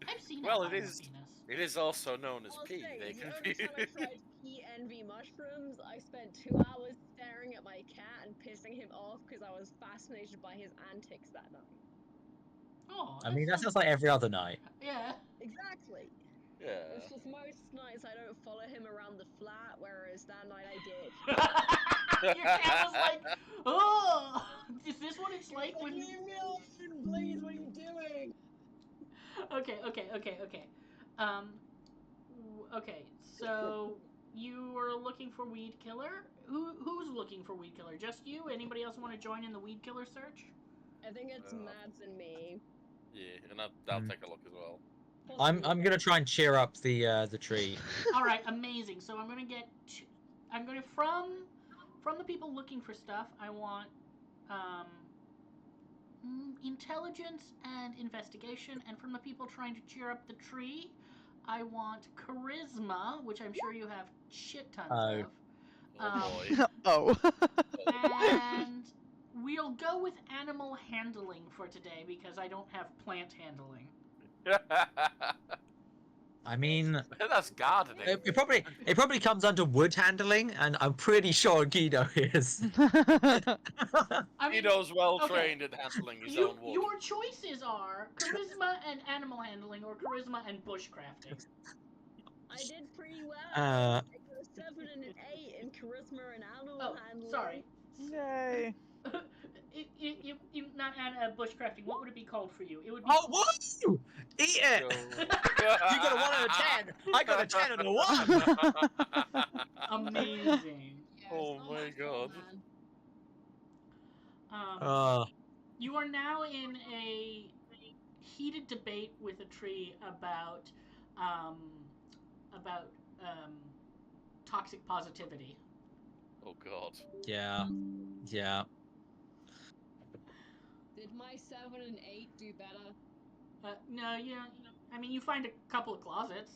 Speaker 3: I've seen
Speaker 5: Well, it
Speaker 3: albino
Speaker 5: is-
Speaker 3: penis.
Speaker 5: It is also known as
Speaker 4: I'll
Speaker 5: P.
Speaker 4: say,
Speaker 5: They
Speaker 4: the
Speaker 5: can
Speaker 4: only
Speaker 5: be.
Speaker 4: time I tried P envy mushrooms, I spent 2 hours staring at my cat and pissing him off because I was fascinated by his antics that night.
Speaker 3: Oh,
Speaker 2: I mean, that sounds like every other night.
Speaker 3: yeah.
Speaker 4: Exactly.
Speaker 5: Yeah.
Speaker 4: It's just most nights I don't follow him around the flat, whereas that night I did.
Speaker 3: Your cat was like, oh, is this what it's like when?
Speaker 4: Leave me alone, please. What are you doing?
Speaker 3: Okay. Okay. So you were looking for weed killer. Who's looking for weed killer? Just you? Anybody else want to join in the weed killer search?
Speaker 4: I think it's Mads and me.
Speaker 5: Yeah, and I'll take a look as well.
Speaker 2: I'm
Speaker 4: Possibly
Speaker 2: gonna try and cheer up the tree.
Speaker 3: All right, amazing. So I'm gonna get. I'm gonna from the people looking for stuff. I want intelligence and investigation, and from the people trying to cheer up the tree, I want charisma, which I'm sure you have shit tons
Speaker 2: Oh.
Speaker 3: of.
Speaker 5: Oh boy.
Speaker 1: Oh.
Speaker 3: And we'll go with animal handling for today because I don't have plant handling.
Speaker 2: I mean,
Speaker 5: That's gardening.
Speaker 2: it probably comes under wood handling, and I'm pretty sure Guido is.
Speaker 3: I mean,
Speaker 5: Guido's well
Speaker 3: okay.
Speaker 5: trained at handling his own wood.
Speaker 3: your choices are charisma and animal handling, or charisma and bushcrafting.
Speaker 4: I did pretty well.
Speaker 2: Uh.
Speaker 4: I got a 7 and an 8 in charisma and animal
Speaker 3: Oh,
Speaker 4: handling.
Speaker 3: sorry.
Speaker 1: Yay.
Speaker 3: Not bushcrafting. What would it be called for you? It would be.
Speaker 2: Oh, woo! Eat it! You got a 1 out of 10. I got a 10 out of 1.
Speaker 3: Amazing.
Speaker 4: Yeah,
Speaker 5: Oh
Speaker 4: it's not
Speaker 5: my
Speaker 4: my fault,
Speaker 5: God.
Speaker 4: man.
Speaker 3: You are now in a heated debate with a tree about toxic positivity.
Speaker 5: Oh God.
Speaker 2: Yeah.
Speaker 4: Did my 7 and 8 do better?
Speaker 3: No, you don't. I mean, you find a couple of closets,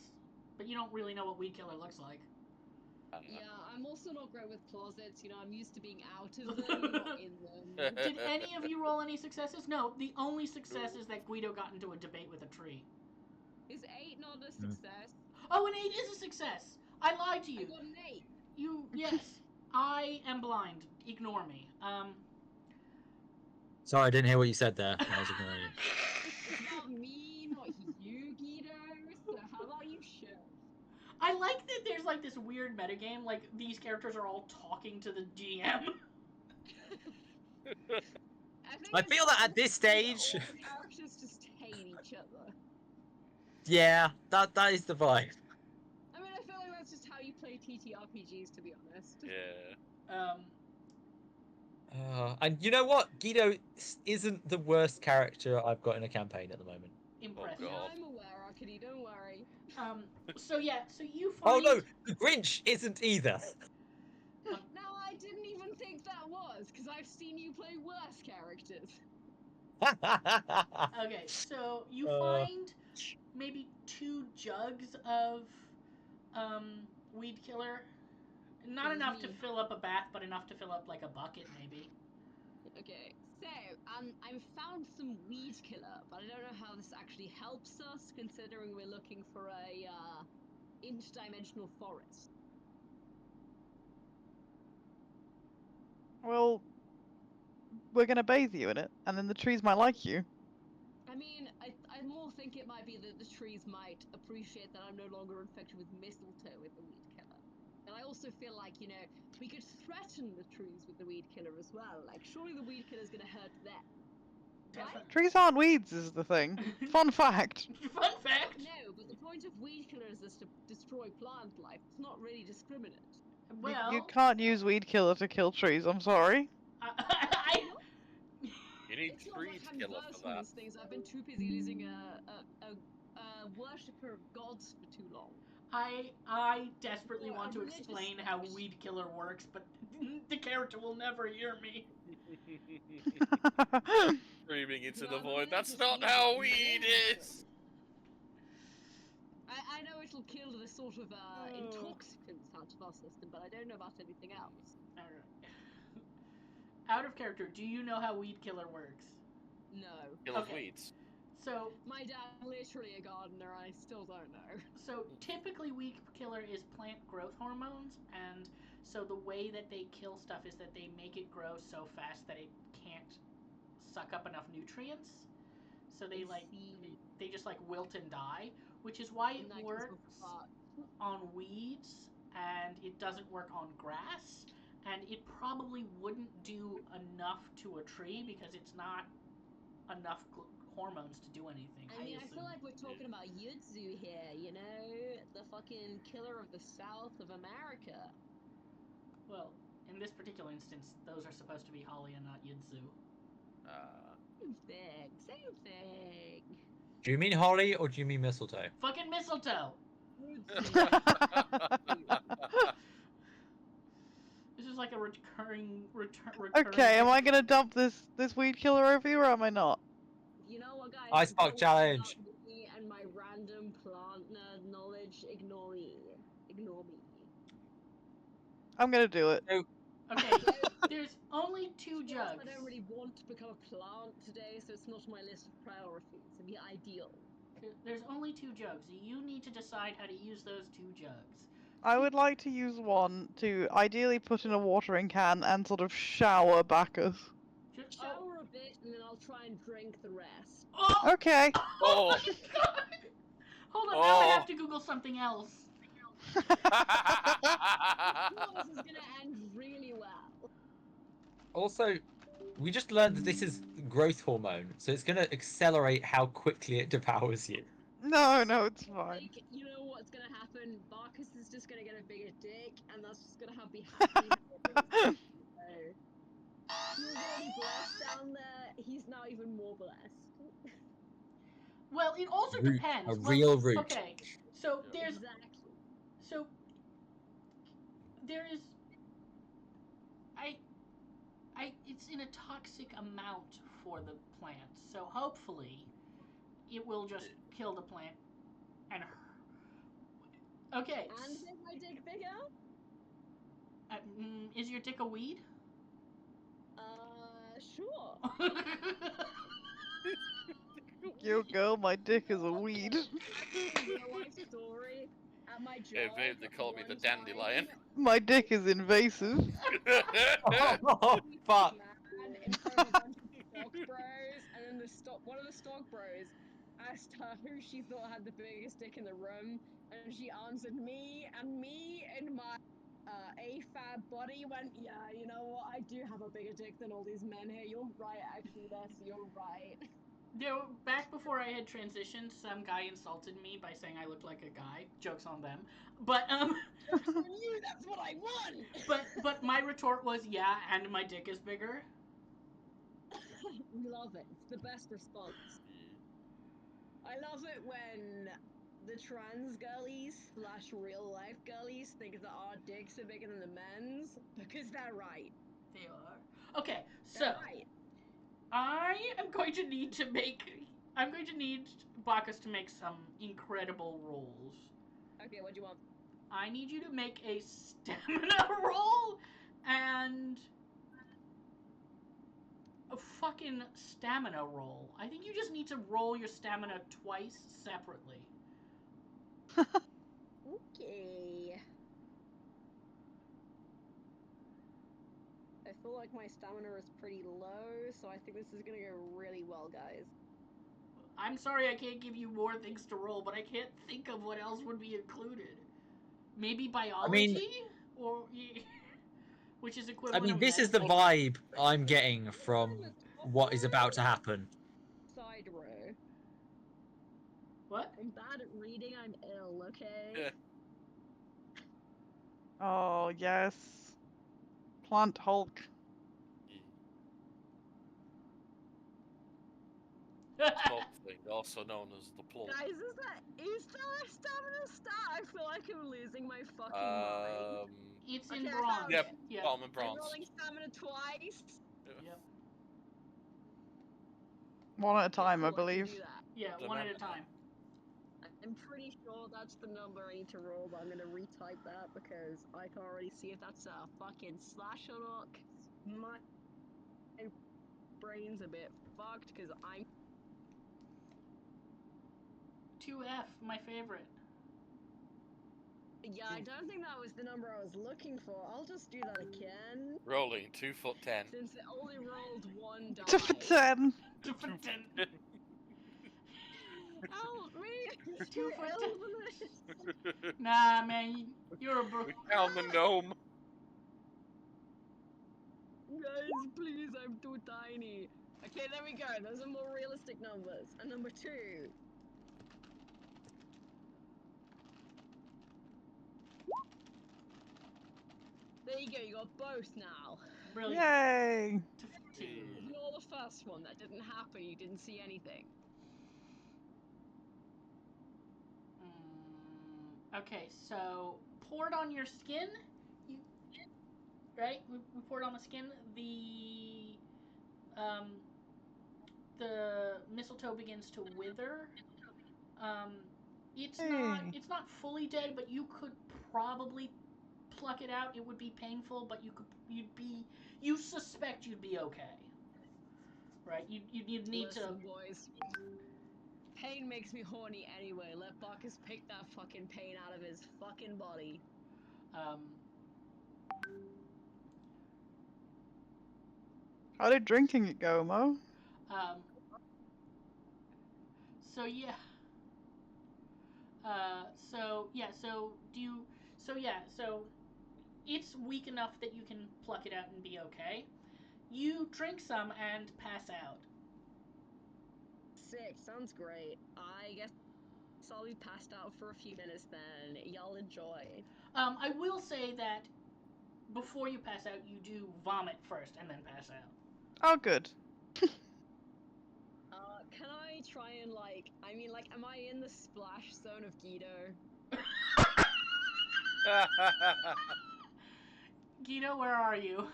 Speaker 3: but you don't really know what weed killer looks like.
Speaker 4: Yeah, I'm also not great with closets. You know, I'm used to being out of them, not in them.
Speaker 3: Did any of you roll any successes? No, the only success is that Guido got into a debate with a tree.
Speaker 4: Is 8 not a success?
Speaker 3: Oh, an 8 is a success. I lied to
Speaker 4: I
Speaker 3: you.
Speaker 4: got an 8.
Speaker 3: Yes. I am blind. Ignore me.
Speaker 2: Sorry, I didn't hear what you said there. I was ignoring you.
Speaker 4: It's not me, not you, Guido. So how about you share?
Speaker 3: I like that there's like this weird metagame, like these characters are all talking to the GM.
Speaker 2: I feel that at this stage,
Speaker 4: all characters just hate each other.
Speaker 2: yeah, that is the vibe.
Speaker 4: I mean, I feel like that's just how you play TTRPGs, to be honest.
Speaker 5: Yeah.
Speaker 2: And you know what? Guido isn't the worst character I've got in a campaign at the moment.
Speaker 3: Impressive.
Speaker 5: Oh, God.
Speaker 4: I'm aware, Arkady, don't worry.
Speaker 3: So yeah, so you
Speaker 2: Oh
Speaker 3: find.
Speaker 2: no, the Grinch isn't either.
Speaker 4: No, I didn't even think that was, because I've seen you play worse characters.
Speaker 3: Okay, so you
Speaker 2: Uh.
Speaker 3: find maybe 2 jugs of weed killer. Not enough to fill up a bath, but enough to fill up like a bucket, maybe.
Speaker 4: Okay, so I've found some weed killer, but I don't know how this actually helps us, considering we're looking for a interdimensional forest.
Speaker 1: Well, we're gonna bathe you in it, and then the trees might like you.
Speaker 4: I mean, I more think it might be that the trees might appreciate that I'm no longer infected with mistletoe with the weed killer. And I also feel like, you know, we could threaten the trees with the weed killer as well. Like, surely the weed killer's gonna hurt them. Right?
Speaker 1: Trees aren't weeds, is the thing. Fun fact.
Speaker 3: Fun fact.
Speaker 4: No, but the point of weed killers is to destroy plant life. It's not really discriminate.
Speaker 3: Well,
Speaker 1: You can't use weed killer to kill trees. I'm sorry.
Speaker 3: I
Speaker 5: You need
Speaker 4: It's not
Speaker 5: trees
Speaker 4: like
Speaker 5: to
Speaker 4: I'm
Speaker 5: kill us
Speaker 4: versed
Speaker 5: for
Speaker 4: in
Speaker 5: that.
Speaker 4: these things. I've been too busy using a worshipper of gods for too long.
Speaker 3: I desperately
Speaker 4: Or
Speaker 3: want
Speaker 4: a
Speaker 3: to
Speaker 4: religious
Speaker 3: explain how
Speaker 4: sect.
Speaker 3: weed killer works, but the character will never hear me.
Speaker 5: Screaming into
Speaker 4: No,
Speaker 5: the
Speaker 4: I'm a
Speaker 5: void. That's
Speaker 4: religious
Speaker 5: not
Speaker 4: leader.
Speaker 5: how
Speaker 4: I'm a
Speaker 5: weed
Speaker 4: religious
Speaker 5: is.
Speaker 4: I know it'll kill the sort of intoxicants out of our system, but I don't know about anything else.
Speaker 3: Alright. Out of character, do you know how weed killer works?
Speaker 4: No.
Speaker 5: Kills
Speaker 3: Okay.
Speaker 5: weeds.
Speaker 3: So,
Speaker 4: My dad's literally a gardener, I still don't know.
Speaker 3: so typically weed killer is plant growth hormones, and so the way that they kill stuff is that they make it grow so fast that it can't suck up enough nutrients. So they they just like wilt and die, which is why it
Speaker 4: And that
Speaker 3: works
Speaker 4: goes for fart.
Speaker 3: on weeds and it doesn't work on grass, and it probably wouldn't do enough to a tree because it's not enough hormones to do anything.
Speaker 4: I mean, I
Speaker 3: assume.
Speaker 4: feel like we're talking about Yudzu here, you know? The fucking killer of the south of America.
Speaker 3: Well, in this particular instance, those are supposed to be holly and not yudzu.
Speaker 4: Same thing.
Speaker 2: Do you mean holly or do you mean mistletoe?
Speaker 3: Fucking mistletoe! This is like a recurring.
Speaker 1: Okay, am I gonna dump this weed killer over you, or am I not?
Speaker 4: You know what, guys?
Speaker 2: Ice Park
Speaker 4: Don't
Speaker 2: challenge.
Speaker 4: worry about me and my random plant nerd knowledge. Ignore me. Ignore me.
Speaker 1: I'm gonna do it.
Speaker 3: Okay, there's only 2 jugs.
Speaker 4: I don't really want to become a plant today, so it's not on my list of priorities. It'd be ideal.
Speaker 3: There's only 2 jugs. You need to decide how to use those 2 jugs.
Speaker 1: I would like to use one to ideally put in a watering can and sort of shower Bacchus.
Speaker 4: Shower a bit, and then I'll try and drink the rest.
Speaker 3: Oh!
Speaker 1: Okay.
Speaker 3: Oh my god! Hold on, now I have to Google something else.
Speaker 4: This is gonna end really well.
Speaker 2: Also, we just learned that this is growth hormone, so it's gonna accelerate how quickly it devours you.
Speaker 1: No, it's fine.
Speaker 4: Like, you know what's gonna happen? Barkus is just gonna get a bigger dick, and that's just gonna be happy. He was already blessed down there. He's now even more blessed.
Speaker 3: Well, it also
Speaker 2: Root,
Speaker 3: depends.
Speaker 2: a
Speaker 3: Well,
Speaker 2: real root.
Speaker 3: Okay, so there's
Speaker 4: Exactly.
Speaker 3: so there is it's in a toxic amount for the plant. So hopefully it will just kill the plant and okay.
Speaker 4: And make my dick bigger?
Speaker 3: Is your dick a weed?
Speaker 4: Sure.
Speaker 1: Yo, girl, my dick is a weed.
Speaker 4: Actually, real life story. At my job,
Speaker 5: Yeah, babe, they call me the
Speaker 4: one
Speaker 5: dandelion.
Speaker 4: time,
Speaker 1: My dick is invasive.
Speaker 2: Oh, fuck.
Speaker 4: man in front of a bunch of stock bros, and then one of the stock bros asked her who she thought had the biggest dick in the room, and she answered me, and my AFAB body went, yeah, you know what, I do have a bigger dick than all these men here. You're right, actually, you're right.
Speaker 3: Back before I had transitioned, some guy insulted me by saying I looked like a guy. Jokes on them. But
Speaker 4: Jokes on you, that's what I want!
Speaker 3: but my retort was, yeah, and my dick is bigger.
Speaker 4: We love it. It's the best response. I love it when the trans girlies / real life girlies think that our dicks are bigger than the men's, because they're right.
Speaker 3: They are. Okay, so
Speaker 4: They're right.
Speaker 3: I am going to need to make. I'm going to need Bacchus to make some incredible rolls.
Speaker 4: Okay, what do you want?
Speaker 3: I need you to make a stamina roll and a fucking stamina roll. I think you just need to roll your stamina twice separately.
Speaker 4: Okay. I feel like my stamina is pretty low, so I think this is gonna go really well, guys.
Speaker 3: I'm sorry I can't give you more things to roll, but I can't think of what else would be included. Maybe biology? Or which is
Speaker 2: I
Speaker 3: equivalent
Speaker 2: mean,
Speaker 3: of
Speaker 2: this is the
Speaker 3: medicine.
Speaker 2: vibe I'm getting from what is about to happen.
Speaker 4: Side row.
Speaker 3: What?
Speaker 4: I'm bad at reading, I'm ill, okay?
Speaker 5: Yeah.
Speaker 1: Oh, yes. Plant Hulk.
Speaker 5: Smoke thing, also known as the plug.
Speaker 4: Guys, is that a stamina stat? I feel like I'm losing my fucking mind.
Speaker 3: It's
Speaker 4: Okay,
Speaker 3: in
Speaker 4: I
Speaker 3: bronze.
Speaker 4: found
Speaker 5: Yep.
Speaker 4: it.
Speaker 3: Yeah.
Speaker 5: Bottom and
Speaker 4: I'm
Speaker 5: bronze.
Speaker 4: rolling stamina twice.
Speaker 3: Yep.
Speaker 1: One at a time,
Speaker 4: Cool,
Speaker 1: I believe.
Speaker 4: can do that.
Speaker 3: Yeah, one at a time.
Speaker 4: I'm pretty sure that's the number I need to roll, but I'm gonna retype that because I can already see if that's a fucking slash or not. My brain's a bit fucked because I'm
Speaker 3: 2F, my favorite.
Speaker 4: Yeah, I don't think that was the number I was looking for. I'll just do that again.
Speaker 5: Rolling 2'10".
Speaker 4: Since it only rolled one die.
Speaker 1: 2 for 10.
Speaker 3: 2 for 10.
Speaker 4: Help me!
Speaker 3: 2 for 10.
Speaker 4: Elvis!
Speaker 3: Nah, man, you're a bro.
Speaker 5: We found the gnome.
Speaker 4: Guys, please, I'm too tiny. Okay, there we go. Those are more realistic numbers. And number 2. There you go, you got both now.
Speaker 3: Brilliant.
Speaker 1: Yay!
Speaker 3: 2 for 2.
Speaker 4: Ignore the first one, that didn't happen, you didn't see anything.
Speaker 3: Okay, so poured on your skin, right? We poured on the skin. The mistletoe begins to wither. It's not fully dead, but you could probably pluck it out. It would be painful, but you suspect you'd be okay. Right? You'd need
Speaker 4: Listen, boys. Pain makes me horny anyway. Let Bacchus pick that fucking pain out of his fucking body.
Speaker 1: How did drinking it go, Mo?
Speaker 3: So yeah. So it's weak enough that you can pluck it out and be okay. You drink some and pass out.
Speaker 4: Sick, sounds great. I guess I'll be passed out for a few minutes then. Y'all enjoy.
Speaker 3: I will say that before you pass out, you do vomit first and then pass out.
Speaker 1: Oh, good.
Speaker 4: Can I try and am I in the splash zone of Guido?
Speaker 3: Guido, where are you?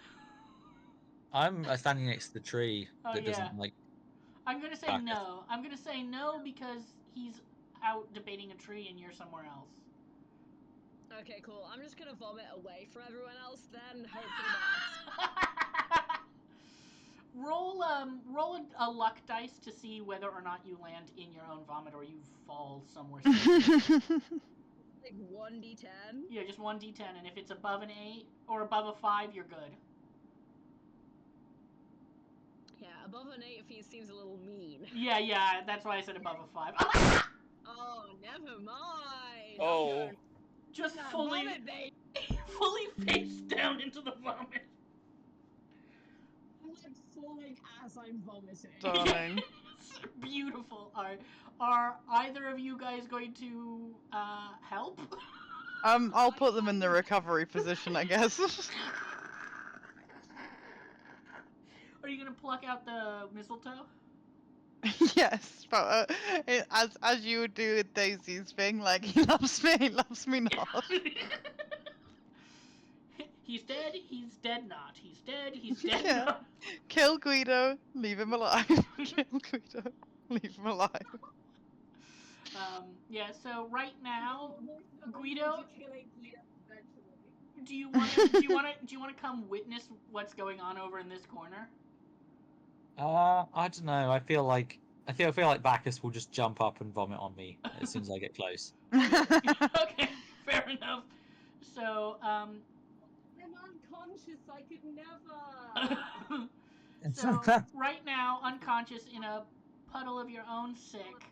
Speaker 2: I'm standing next to the tree that doesn't
Speaker 3: I'm gonna say
Speaker 2: Bacchus.
Speaker 3: no. I'm gonna say no because he's out debating a tree and you're somewhere else.
Speaker 4: Okay, cool. I'm just gonna vomit away from everyone else then. Hope for the best.
Speaker 3: Roll a luck dice to see whether or not you land in your own vomit or you fall somewhere.
Speaker 4: Like 1d10?
Speaker 3: Yeah, just 1d10, and if it's above an 8 or above a 5, you're good.
Speaker 4: Yeah, above an 8 feet seems a little mean.
Speaker 3: Yeah, that's why I said above a 5.
Speaker 4: Oh, never mind.
Speaker 5: Oh.
Speaker 3: Just
Speaker 4: Nah,
Speaker 3: fully,
Speaker 4: vomit, babe.
Speaker 3: fully face down into the vomit.
Speaker 4: I'm like falling as I'm vomiting.
Speaker 1: Darling.
Speaker 3: It's beautiful. Are either of you guys going to help?
Speaker 1: I'll put them in the recovery position, I guess.
Speaker 3: Are you gonna pluck out the mistletoe?
Speaker 1: Yes, but as you would do with Daisy's thing, like he loves me not.
Speaker 3: He's dead. He's dead. Not. He's dead. He's dead.
Speaker 1: Yeah.
Speaker 3: Not.
Speaker 1: Kill Guido, leave him alive. Kill Guido, leave him alive.
Speaker 3: Yeah. So right now, Guido,
Speaker 4: Eventually.
Speaker 3: do you wanna come witness what's going on over in this corner?
Speaker 2: I don't know. I feel like Bacchus will just jump up and vomit on me as soon as I get close.
Speaker 3: Okay, fair enough. So
Speaker 4: I'm unconscious. I could never.
Speaker 3: so right now, unconscious in a puddle of your own sick,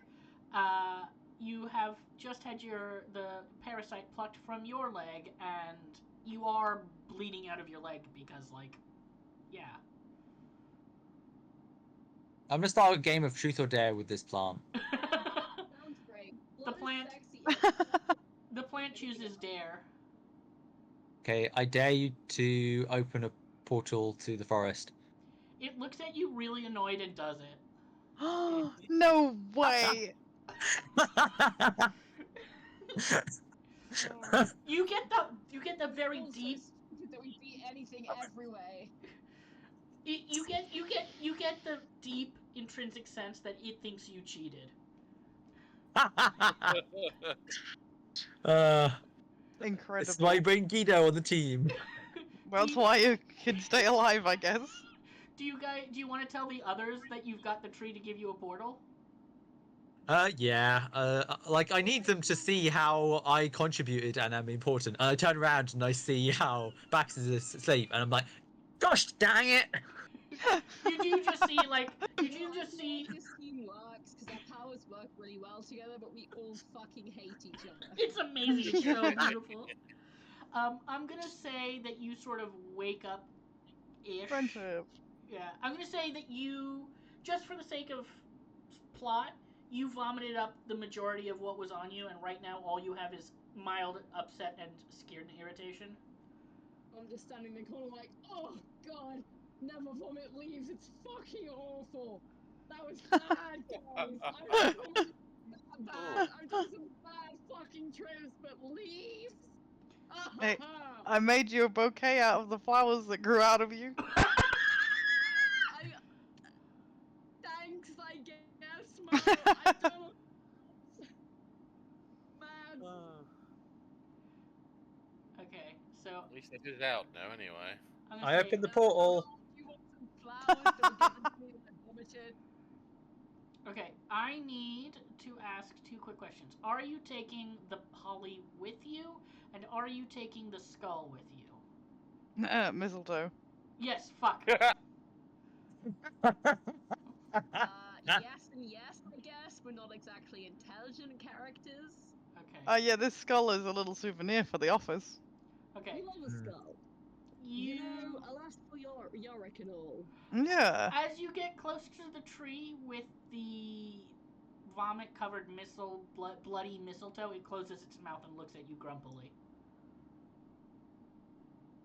Speaker 3: you have just had the parasite plucked from your leg, and you are bleeding out of your leg because, like, yeah.
Speaker 2: I'm gonna start a game of truth or dare with this plant.
Speaker 4: Sounds great.
Speaker 3: The
Speaker 4: Blood is
Speaker 3: plant-
Speaker 4: sexy.
Speaker 3: The plant chooses dare.
Speaker 2: Okay, I dare you to open a portal to the forest.
Speaker 3: It looks at you really annoyed and does it.
Speaker 1: No way!
Speaker 3: You get the very
Speaker 4: Also
Speaker 3: deep.
Speaker 4: stupid that we beat anything every way.
Speaker 3: You get the deep intrinsic sense that it thinks you cheated.
Speaker 1: Incredible.
Speaker 2: It's my brain Guido on the team.
Speaker 1: Well, that's why you can stay alive, I guess.
Speaker 3: Do you want to tell the others that you've got the tree to give you a portal?
Speaker 2: Yeah. Like I need them to see how I contributed and I'm important. I turn around and I see how Bax is asleep, and I'm like, "Gosh, dang it!"
Speaker 3: You do just see like you do just see.
Speaker 4: This team works because our powers work really well together, but we all fucking hate each other.
Speaker 3: It's amazing. It's so beautiful. I'm gonna say that you sort of wake up ish.
Speaker 1: Friendship.
Speaker 3: Yeah, I'm gonna say that you, just for the sake of plot, you vomited up the majority of what was on you, and right now all you have is mild upset and scared and irritation.
Speaker 4: I'm just standing in the corner like, oh god, never vomit leaves. It's fucking awful. That was bad, guys. I've done some bad fucking trips, but leaves.
Speaker 1: Hey, I made you a bouquet out of the flowers that grew out of you.
Speaker 4: Thanks, I guess, Mo. I don't. Man.
Speaker 3: Okay, so
Speaker 5: At least it is out now, anyway.
Speaker 3: I'm gonna
Speaker 2: I
Speaker 3: say,
Speaker 2: opened the portal.
Speaker 4: You want some flowers that were given to me and I vomited?
Speaker 3: okay, I need to ask 2 quick questions. Are you taking the holly with you, and are you taking the skull with you?
Speaker 1: Mistletoe.
Speaker 3: Yes, fuck.
Speaker 4: Yes and yes, I guess. We're not exactly intelligent characters.
Speaker 3: Okay.
Speaker 1: Yeah, this skull is a little souvenir for the office.
Speaker 3: Okay.
Speaker 4: We love a skull. You know, alas for Yorick and all.
Speaker 1: Yeah.
Speaker 3: As you get closer to the tree with the vomit-covered bloody mistletoe, it closes its mouth and looks at you grumpily.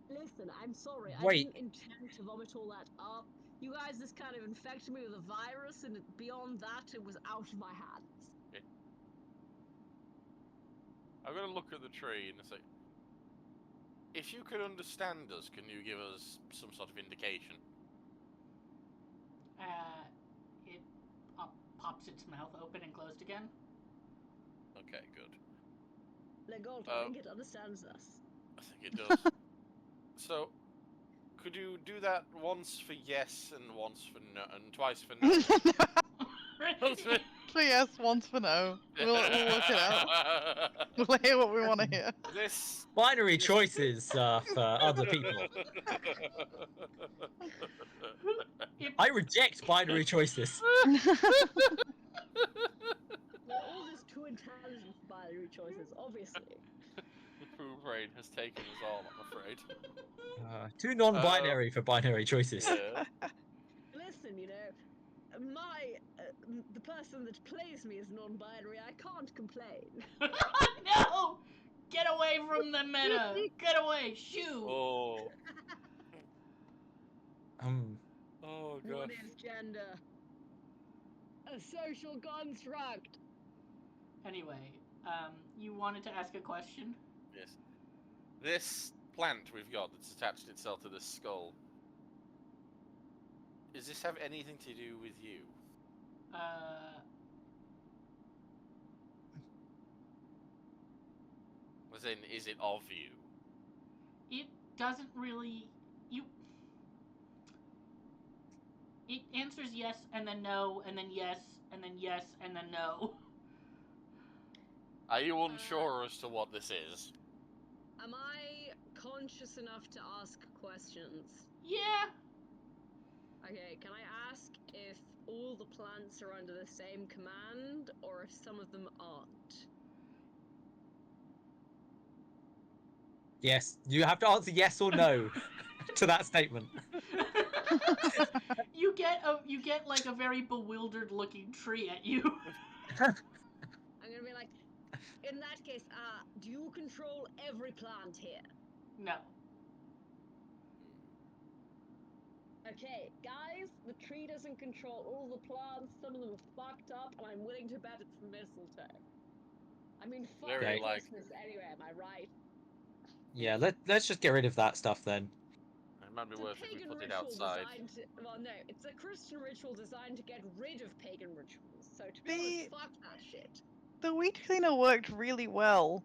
Speaker 4: Listen, I'm sorry.
Speaker 2: Wait.
Speaker 4: I didn't intend to vomit all that up. You guys just kind of infected me with a virus, and beyond that, it was out of my hands.
Speaker 5: I'm gonna look at the tree and say, if you could understand us, can you give us some sort of indication?
Speaker 3: It pops its mouth open and closed again.
Speaker 5: Okay, good.
Speaker 4: Legault, I think it understands us.
Speaker 5: I think it does. So, could you do that once for yes and once for no, and twice for no?
Speaker 1: So yes, once for no. We'll work it out. We'll hear what we want to hear.
Speaker 5: This
Speaker 2: Binary choices for other people.
Speaker 3: It
Speaker 2: I reject binary choices.
Speaker 4: We're all just too intelligent for binary choices, obviously.
Speaker 5: The poo brain has taken us all, I'm afraid.
Speaker 2: Too non-binary for binary choices.
Speaker 5: Yeah.
Speaker 4: Listen, you know, the person that plays me is non-binary. I can't complain.
Speaker 3: No! Get away from the meta! Get away! Shoo!
Speaker 5: Oh. Oh
Speaker 4: What
Speaker 5: gosh.
Speaker 4: is gender? A social construct.
Speaker 3: Anyway, you wanted to ask a question?
Speaker 5: Yes. This plant we've got that's attached itself to this skull. Does this have anything to do with you? As in, is it of you?
Speaker 3: It doesn't really. It answers yes and then no and then yes and then yes and then no.
Speaker 5: Are you unsure as to what this is?
Speaker 4: Am I conscious enough to ask questions?
Speaker 3: Yeah.
Speaker 4: Okay, can I ask if all the plants are under the same command, or if some of them aren't?
Speaker 2: Yes, you have to answer yes or no to that statement.
Speaker 3: you get like a very bewildered looking tree at you.
Speaker 4: I'm gonna be like, in that case, do you control every plant here?
Speaker 3: No.
Speaker 4: Okay, guys, the tree doesn't control all the plants. Some of them are fucked up, and I'm willing to bet it's mistletoe. I mean, fuck
Speaker 5: Very
Speaker 4: Christmas anyway, am I right?
Speaker 2: Yeah, let's just get rid of that stuff then.
Speaker 5: It might be
Speaker 4: It's a
Speaker 5: worth if we
Speaker 4: pagan
Speaker 5: put it
Speaker 4: ritual
Speaker 5: outside.
Speaker 4: designed to, well, no, it's a Christian ritual designed to get rid of pagan rituals. So to be honest, fuck that shit.
Speaker 1: The weed cleaner worked really well.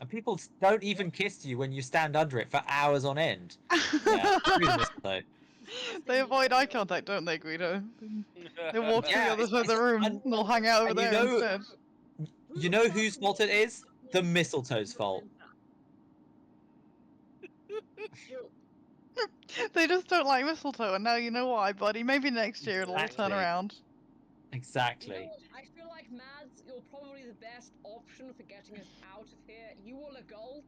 Speaker 2: And people don't even kiss you when you stand under it for hours on end. Yeah, screw this though.
Speaker 1: They avoid eye contact, don't they, Guido? They walk to the
Speaker 2: Yeah,
Speaker 1: other side of the room and they'll hang out over
Speaker 2: and you
Speaker 1: there
Speaker 2: know-
Speaker 1: instead.
Speaker 2: You know whose fault it is? The mistletoe's fault.
Speaker 1: They just don't like mistletoe, and now you know why, buddy. Maybe next year it'll all turn
Speaker 2: Exactly.
Speaker 1: around.
Speaker 4: You
Speaker 2: Exactly.
Speaker 4: know what? I feel like, Mads, you're probably the best option for getting us out of here. You all are Galt.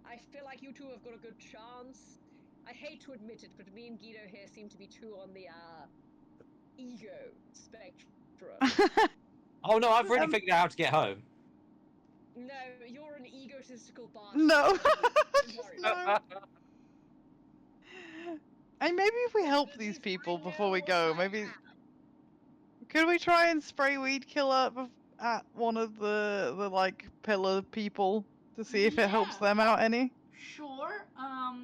Speaker 4: I feel like you two have got a good chance. I hate to admit it, but me and Guido here seem to be two on the ego spectrum.
Speaker 2: Oh no, I've already figured out how to get home.
Speaker 4: No, you're an egotistical bastard.
Speaker 1: No.
Speaker 4: I'm
Speaker 1: Just
Speaker 4: sorry.
Speaker 1: no. And maybe if we help these people before we go, maybe could we try and spray weed killer at one of the like pillar people to see if it helps
Speaker 3: Yeah.
Speaker 1: them out any?
Speaker 3: Sure.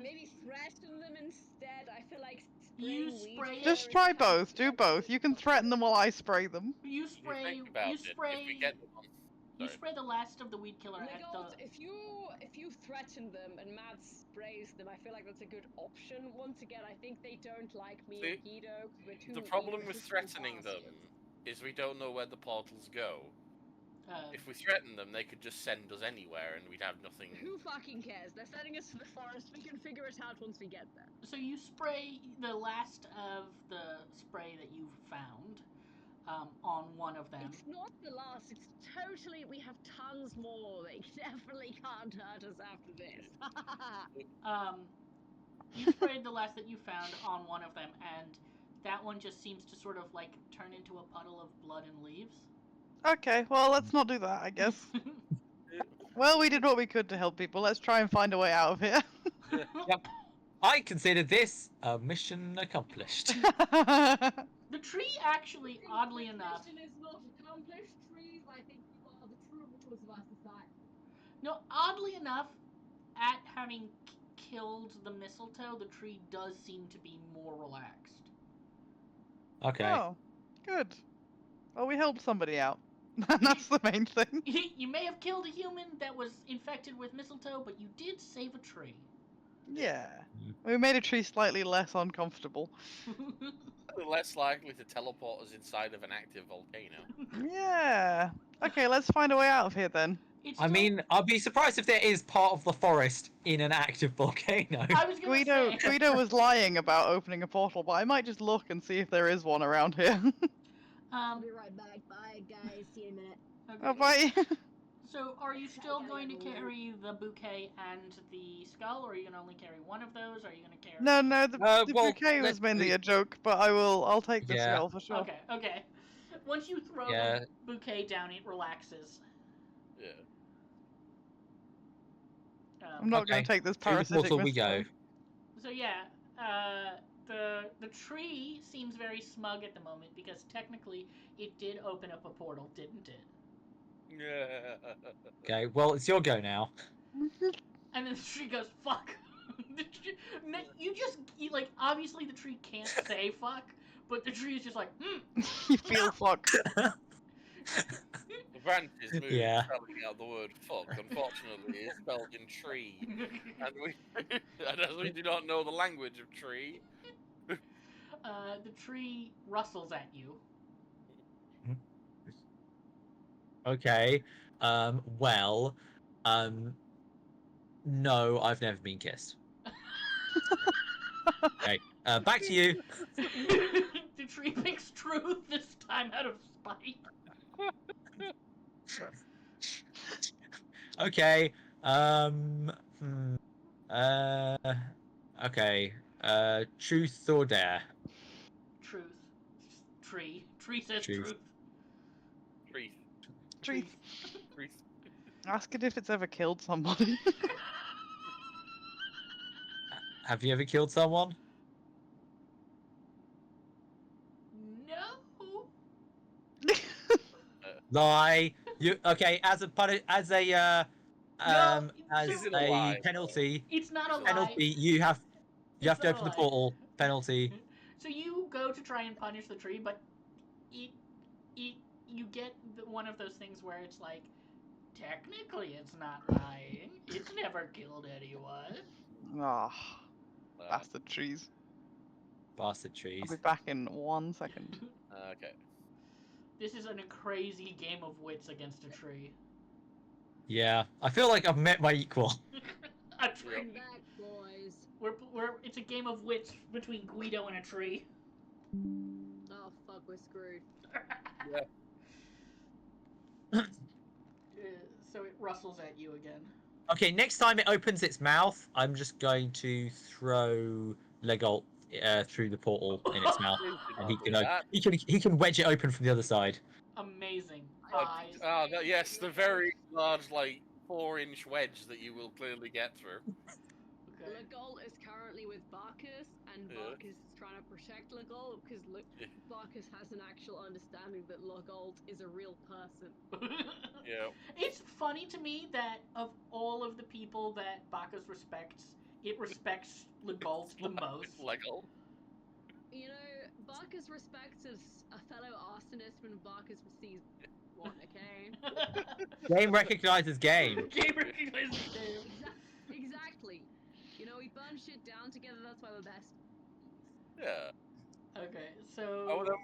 Speaker 4: Maybe threaten them instead. I feel like
Speaker 3: You
Speaker 4: spraying weed
Speaker 3: spray
Speaker 4: killer
Speaker 1: Just
Speaker 4: is
Speaker 1: try
Speaker 4: kind of
Speaker 1: both. Do both. You can threaten them while I spray them.
Speaker 3: You
Speaker 5: If you
Speaker 3: spray.
Speaker 5: think about
Speaker 3: You
Speaker 5: it,
Speaker 3: spray.
Speaker 5: if we get them on...
Speaker 3: You
Speaker 5: Sorry.
Speaker 3: spray the last of the weed killer at
Speaker 4: Nigel,
Speaker 3: the.
Speaker 4: if you threaten them and Mads sprays them, I feel like that's a good option. Once again, I think they don't like me and Guido because we're too.
Speaker 5: The problem with
Speaker 4: egotistical
Speaker 5: threatening them
Speaker 4: bastards.
Speaker 5: is we don't know where the portals go. If we threaten them, they could just send us anywhere and we'd have nothing.
Speaker 4: Who fucking cares? They're sending us to the forest. We can figure it out once we get there.
Speaker 3: So you spray the last of the spray that you found on one of them.
Speaker 4: It's not the last. It's totally. We have tons more. They definitely can't hurt us after this.
Speaker 3: You sprayed the last that you found on one of them, and that one just seems to sort of like turn into a puddle of blood and leaves.
Speaker 1: Okay, well let's not do that, I guess. Well, we did what we could to help people. Let's try and find a way out of here.
Speaker 2: Yep. I consider this a mission accomplished.
Speaker 3: The tree actually, oddly enough,
Speaker 4: Mission is not accomplished. Trees, I think, you are the true rulers of our society.
Speaker 3: no, oddly enough, at having killed the mistletoe, the tree does seem to be more relaxed.
Speaker 2: Okay.
Speaker 1: Oh, good. Well, we helped somebody out. That's the main thing.
Speaker 3: You may have killed a human that was infected with mistletoe, but you did save a tree.
Speaker 1: Yeah. We made a tree slightly less uncomfortable.
Speaker 5: Less likely to teleport us inside of an active volcano.
Speaker 1: Yeah. Okay, let's find a way out of here then.
Speaker 3: It's
Speaker 2: I
Speaker 3: still-
Speaker 2: mean, I'd be surprised if there is part of the forest in an active volcano.
Speaker 3: I was gonna say.
Speaker 1: Guido was lying about opening a portal, but I might just look and see if there is one around here.
Speaker 4: I'll be right back. Bye, guys. See you in a minute.
Speaker 3: Okay.
Speaker 1: Oh, bye.
Speaker 3: So, are you still
Speaker 4: gotta
Speaker 3: going to
Speaker 4: go.
Speaker 3: carry the bouquet and the skull, or are you gonna only carry one of those? Or are you gonna carry?
Speaker 1: No, the
Speaker 2: well,
Speaker 1: bouquet was
Speaker 2: let's
Speaker 1: mainly
Speaker 2: do-
Speaker 1: a joke, but I'll take the
Speaker 2: Yeah.
Speaker 1: skull for sure.
Speaker 3: Okay. Once you throw
Speaker 2: Yeah.
Speaker 3: the bouquet down, it relaxes.
Speaker 5: Yeah.
Speaker 1: I'm not going
Speaker 2: Okay,
Speaker 1: to take this
Speaker 2: through the
Speaker 1: parasitic
Speaker 2: portal we
Speaker 1: mist
Speaker 2: go.
Speaker 1: away.
Speaker 3: So yeah, the tree seems very smug at the moment because technically it did open up a portal, didn't it?
Speaker 5: Yeah.
Speaker 2: Okay, well, it's your go now.
Speaker 3: And then the tree goes, fuck. You obviously the tree can't say fuck, but the tree is just like,
Speaker 1: You feel fucked.
Speaker 5: The branches move,
Speaker 2: Yeah.
Speaker 5: spelling out the word fuck. Unfortunately, it's spelled in tree. And as we do not know the language of tree.
Speaker 3: The tree rustles at you.
Speaker 2: Okay. Well, no, I've never been kissed. Okay. Back to you.
Speaker 3: The tree picks truth this time out of spite.
Speaker 2: Okay. Hmm. Okay. Truth or dare?
Speaker 3: Truth. Tree. Tree says
Speaker 2: Truth.
Speaker 3: truth.
Speaker 5: Tree.
Speaker 1: Treat.
Speaker 5: Tree.
Speaker 1: Ask it if it's ever killed somebody.
Speaker 2: Have you ever killed someone?
Speaker 3: No.
Speaker 2: Lie. You okay? As a as a
Speaker 3: No,
Speaker 2: as
Speaker 5: Is it a
Speaker 2: a
Speaker 5: lie?
Speaker 2: penalty.
Speaker 3: It's not a lie.
Speaker 2: Penalty. You have
Speaker 3: It's
Speaker 2: to
Speaker 3: not a
Speaker 2: open the
Speaker 3: lie.
Speaker 2: portal. Penalty.
Speaker 3: So you go to try and punish the tree, but you get one of those things where it's like, technically it's not lying. It's never killed anyone.
Speaker 1: Ah, bastard trees.
Speaker 2: Bastard
Speaker 1: I'll
Speaker 2: trees.
Speaker 1: be back in 1 second.
Speaker 5: Okay.
Speaker 3: This is a crazy game of wits against a tree.
Speaker 2: Yeah, I feel like I've met my equal.
Speaker 3: A tree.
Speaker 4: Come back, boys.
Speaker 3: It's a game of wits between Guido and a tree.
Speaker 4: Oh fuck, we're screwed.
Speaker 3: So it rustles at you again.
Speaker 2: Okay, next time it opens its mouth, I'm just going to throw Legolt through the portal in its mouth, and he can wedge it open from the other side.
Speaker 3: Amazing.
Speaker 5: Yes, the very large, like 4-inch wedge that you will clearly get through.
Speaker 3: Okay.
Speaker 4: Legolt is currently with Barkus, and
Speaker 5: Yeah.
Speaker 4: Barkus is trying to protect Legolt because
Speaker 5: Yeah.
Speaker 4: Barkus has an actual understanding that Legolt is a real person.
Speaker 5: Yeah.
Speaker 3: It's funny to me that of all of the people that Bacchus respects, it respects Legolt the most.
Speaker 5: Lego.
Speaker 4: You know, Barkus respects a fellow arsonist when Barkus sees one, okay?
Speaker 2: Game recognizes game.
Speaker 3: Game recognizes game.
Speaker 4: Exactly. You know, we burn shit down together, that's why we're best.
Speaker 5: Yeah.
Speaker 3: Okay, so.
Speaker 5: Oh, there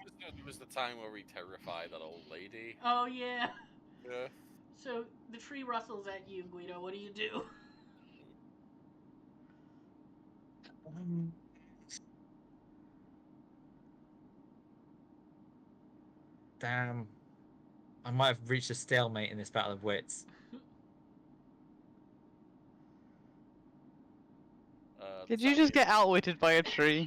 Speaker 5: was the time where we terrified that old lady.
Speaker 3: Oh, yeah.
Speaker 5: Yeah.
Speaker 3: So the tree rustles at you, Guido. What do you do?
Speaker 2: Damn. I might have reached a stalemate in this battle of wits.
Speaker 1: Did you just get outwitted by a tree?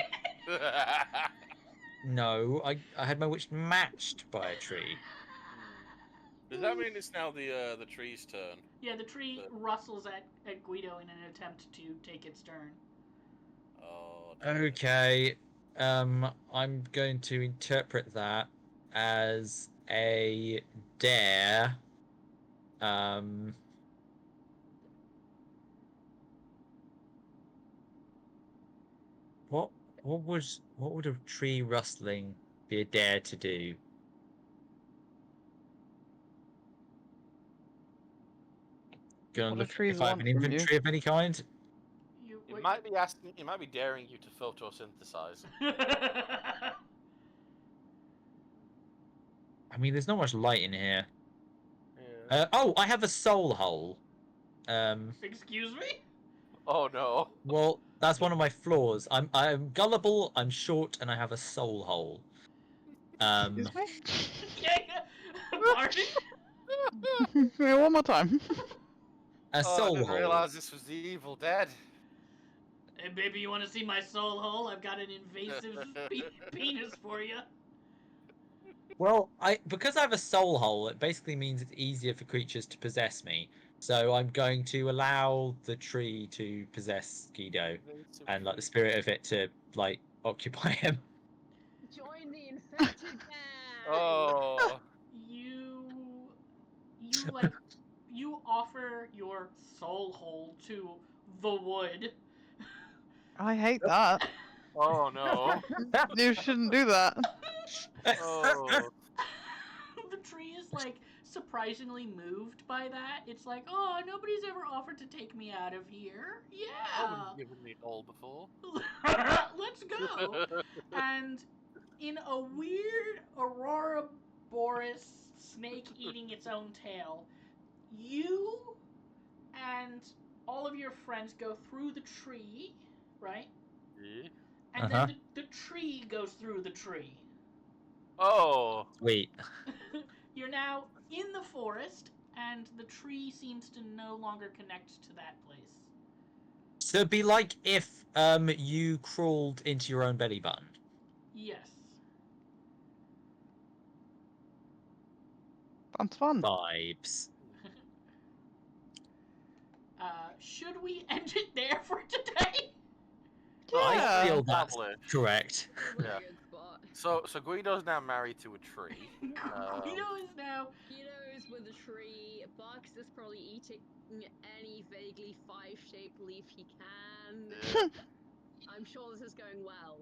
Speaker 2: No, I had my wits matched by a tree.
Speaker 5: Does that mean it's now the tree's turn?
Speaker 3: Yeah, the tree rustles at Guido in an attempt to take its turn.
Speaker 5: Oh. Dear.
Speaker 2: Okay. I'm going to interpret that as a dare. What would a tree rustling be a dare to do? Gonna
Speaker 1: What
Speaker 2: look
Speaker 1: do trees
Speaker 2: if I have an
Speaker 1: want from you?
Speaker 2: inventory of any kind.
Speaker 5: It might be asking. It might be daring you to photosynthesize.
Speaker 2: I mean, there's not much light in here. Oh, I have a soul hole.
Speaker 3: Excuse me?
Speaker 5: Oh no.
Speaker 2: Well, that's one of my flaws. I'm gullible, I'm short, and I have a soul hole.
Speaker 1: Excuse me?
Speaker 3: Okay. Pardon?
Speaker 1: Yeah, one more time.
Speaker 2: A
Speaker 5: I
Speaker 2: soul
Speaker 5: didn't
Speaker 2: hole.
Speaker 5: realize this was the Evil Dead.
Speaker 3: Hey, baby, you want to see my soul hole? I've got an invasive penis for you.
Speaker 2: Well, because I have a soul hole, it basically means it's easier for creatures to possess me. So I'm going to allow the tree to possess Guido, and like the spirit of it to like occupy him.
Speaker 4: Join the infected gang.
Speaker 5: Oh.
Speaker 3: You like, you offer your soul hole to the wood.
Speaker 1: I hate that.
Speaker 5: Oh no.
Speaker 1: You shouldn't do that.
Speaker 5: Oh.
Speaker 3: The tree is like surprisingly moved by that. It's like, oh, nobody's ever offered to take me out of here.
Speaker 5: Nobody's
Speaker 3: Yeah.
Speaker 5: given me a hole before.
Speaker 3: Let's go. And in a weird Aurora Boreas snake eating its own tail, you and all of your friends go through the tree, right?
Speaker 5: Yeah.
Speaker 3: And then the tree goes through the tree.
Speaker 5: Oh.
Speaker 2: Sweet.
Speaker 3: You're now in the forest, and the tree seems to no longer connect to that place.
Speaker 2: So it'd be like if you crawled into your own belly button.
Speaker 3: Yes.
Speaker 1: Sounds fun.
Speaker 2: Vibes.
Speaker 3: Should we end it there for today?
Speaker 2: I
Speaker 1: Yeah.
Speaker 2: feel that's
Speaker 5: Probably.
Speaker 2: correct.
Speaker 4: Probably
Speaker 5: Yeah.
Speaker 4: a good spot.
Speaker 5: So Guido's now married to a tree.
Speaker 3: Guido is now.
Speaker 4: Guido's with a tree. Bucks is probably eating any vaguely five-shaped leaf he can.
Speaker 5: Yeah.
Speaker 4: I'm sure this is going well.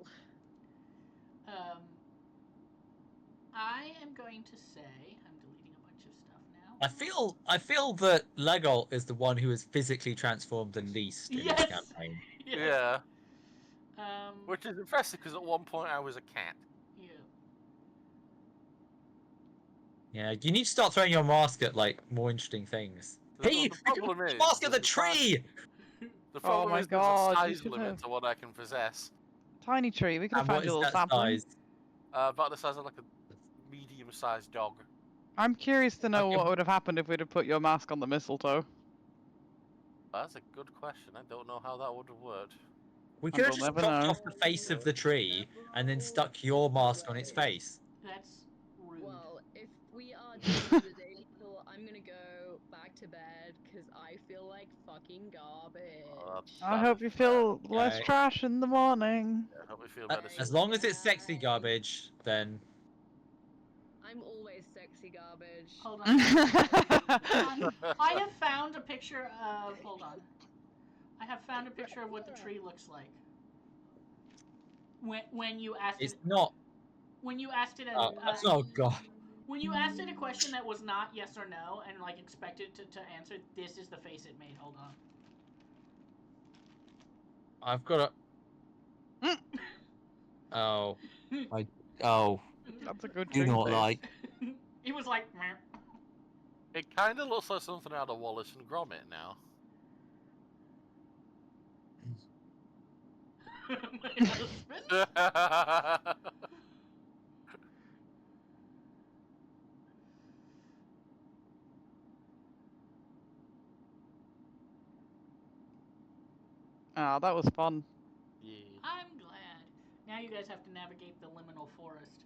Speaker 3: I am going to say I'm deleting a bunch of stuff now.
Speaker 2: I feel that Legolt is the one who has physically transformed the least in this
Speaker 3: Yes.
Speaker 2: campaign.
Speaker 3: Yes.
Speaker 5: Yeah.
Speaker 3: Um.
Speaker 5: Which is impressive because at one point I was a cat.
Speaker 3: Yeah.
Speaker 2: Yeah, you need to start throwing your mask at like more interesting things. Hey,
Speaker 5: The problem is,
Speaker 2: mask at the
Speaker 5: there's a size-
Speaker 2: tree.
Speaker 5: The problem
Speaker 1: my
Speaker 5: is
Speaker 1: God, you
Speaker 5: there's a size
Speaker 1: should
Speaker 5: limit
Speaker 1: have.
Speaker 5: to what I can possess.
Speaker 1: Tiny tree. We could have
Speaker 2: And what
Speaker 1: found you
Speaker 2: is
Speaker 1: a little
Speaker 2: that
Speaker 1: sapling.
Speaker 2: size?
Speaker 5: About the size of like a medium-sized dog.
Speaker 1: I'm curious to know
Speaker 2: Okay.
Speaker 1: what would have happened if we'd have put your mask on the mistletoe.
Speaker 5: That's a good question. I don't know how that would have worked.
Speaker 2: We
Speaker 1: And
Speaker 2: could have
Speaker 1: we'll
Speaker 2: just
Speaker 1: never
Speaker 2: chopped
Speaker 1: know.
Speaker 2: off the face of the tree and then stuck your mask on its face.
Speaker 3: That's rude.
Speaker 4: Well, if we are done for the day, people, I'm gonna go back to bed because I feel like fucking garbage.
Speaker 1: I
Speaker 5: That
Speaker 1: hope
Speaker 5: is
Speaker 1: you
Speaker 5: fair.
Speaker 1: feel less
Speaker 2: Okay.
Speaker 1: trash in the morning.
Speaker 5: Yeah, I hope you feel better
Speaker 2: As
Speaker 5: soon.
Speaker 2: long as it's sexy garbage, then
Speaker 4: I'm always sexy garbage.
Speaker 3: Hold on. Hold on. I have found a picture of. Hold on. I have found a picture of what the tree looks like. When you asked
Speaker 2: it's
Speaker 3: it.
Speaker 2: not.
Speaker 3: When you asked it a.
Speaker 2: Oh god.
Speaker 3: When you asked it a question that was not yes or no, and like expected to answer, this is the face it made. Hold on.
Speaker 2: I've got a. Oh. Oh.
Speaker 1: That's a good
Speaker 2: Do
Speaker 1: tree
Speaker 2: not
Speaker 1: face.
Speaker 2: like.
Speaker 3: It was like. Meh.
Speaker 5: It kind of looks like something out of Wallace and Gromit now.
Speaker 3: My husband.
Speaker 1: Ah, that was fun.
Speaker 5: Yeah.
Speaker 3: I'm glad. Now you guys have to navigate the liminal forest.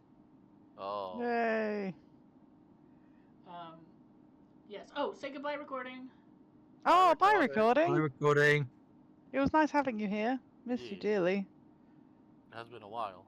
Speaker 5: Oh.
Speaker 1: Yay.
Speaker 3: Yes. Oh, say goodbye, recording.
Speaker 1: Oh, bye
Speaker 5: recording.
Speaker 2: My
Speaker 1: recording.
Speaker 2: recording.
Speaker 1: It was nice having you here. Miss you
Speaker 5: Yeah.
Speaker 1: dearly.
Speaker 5: It has been a while.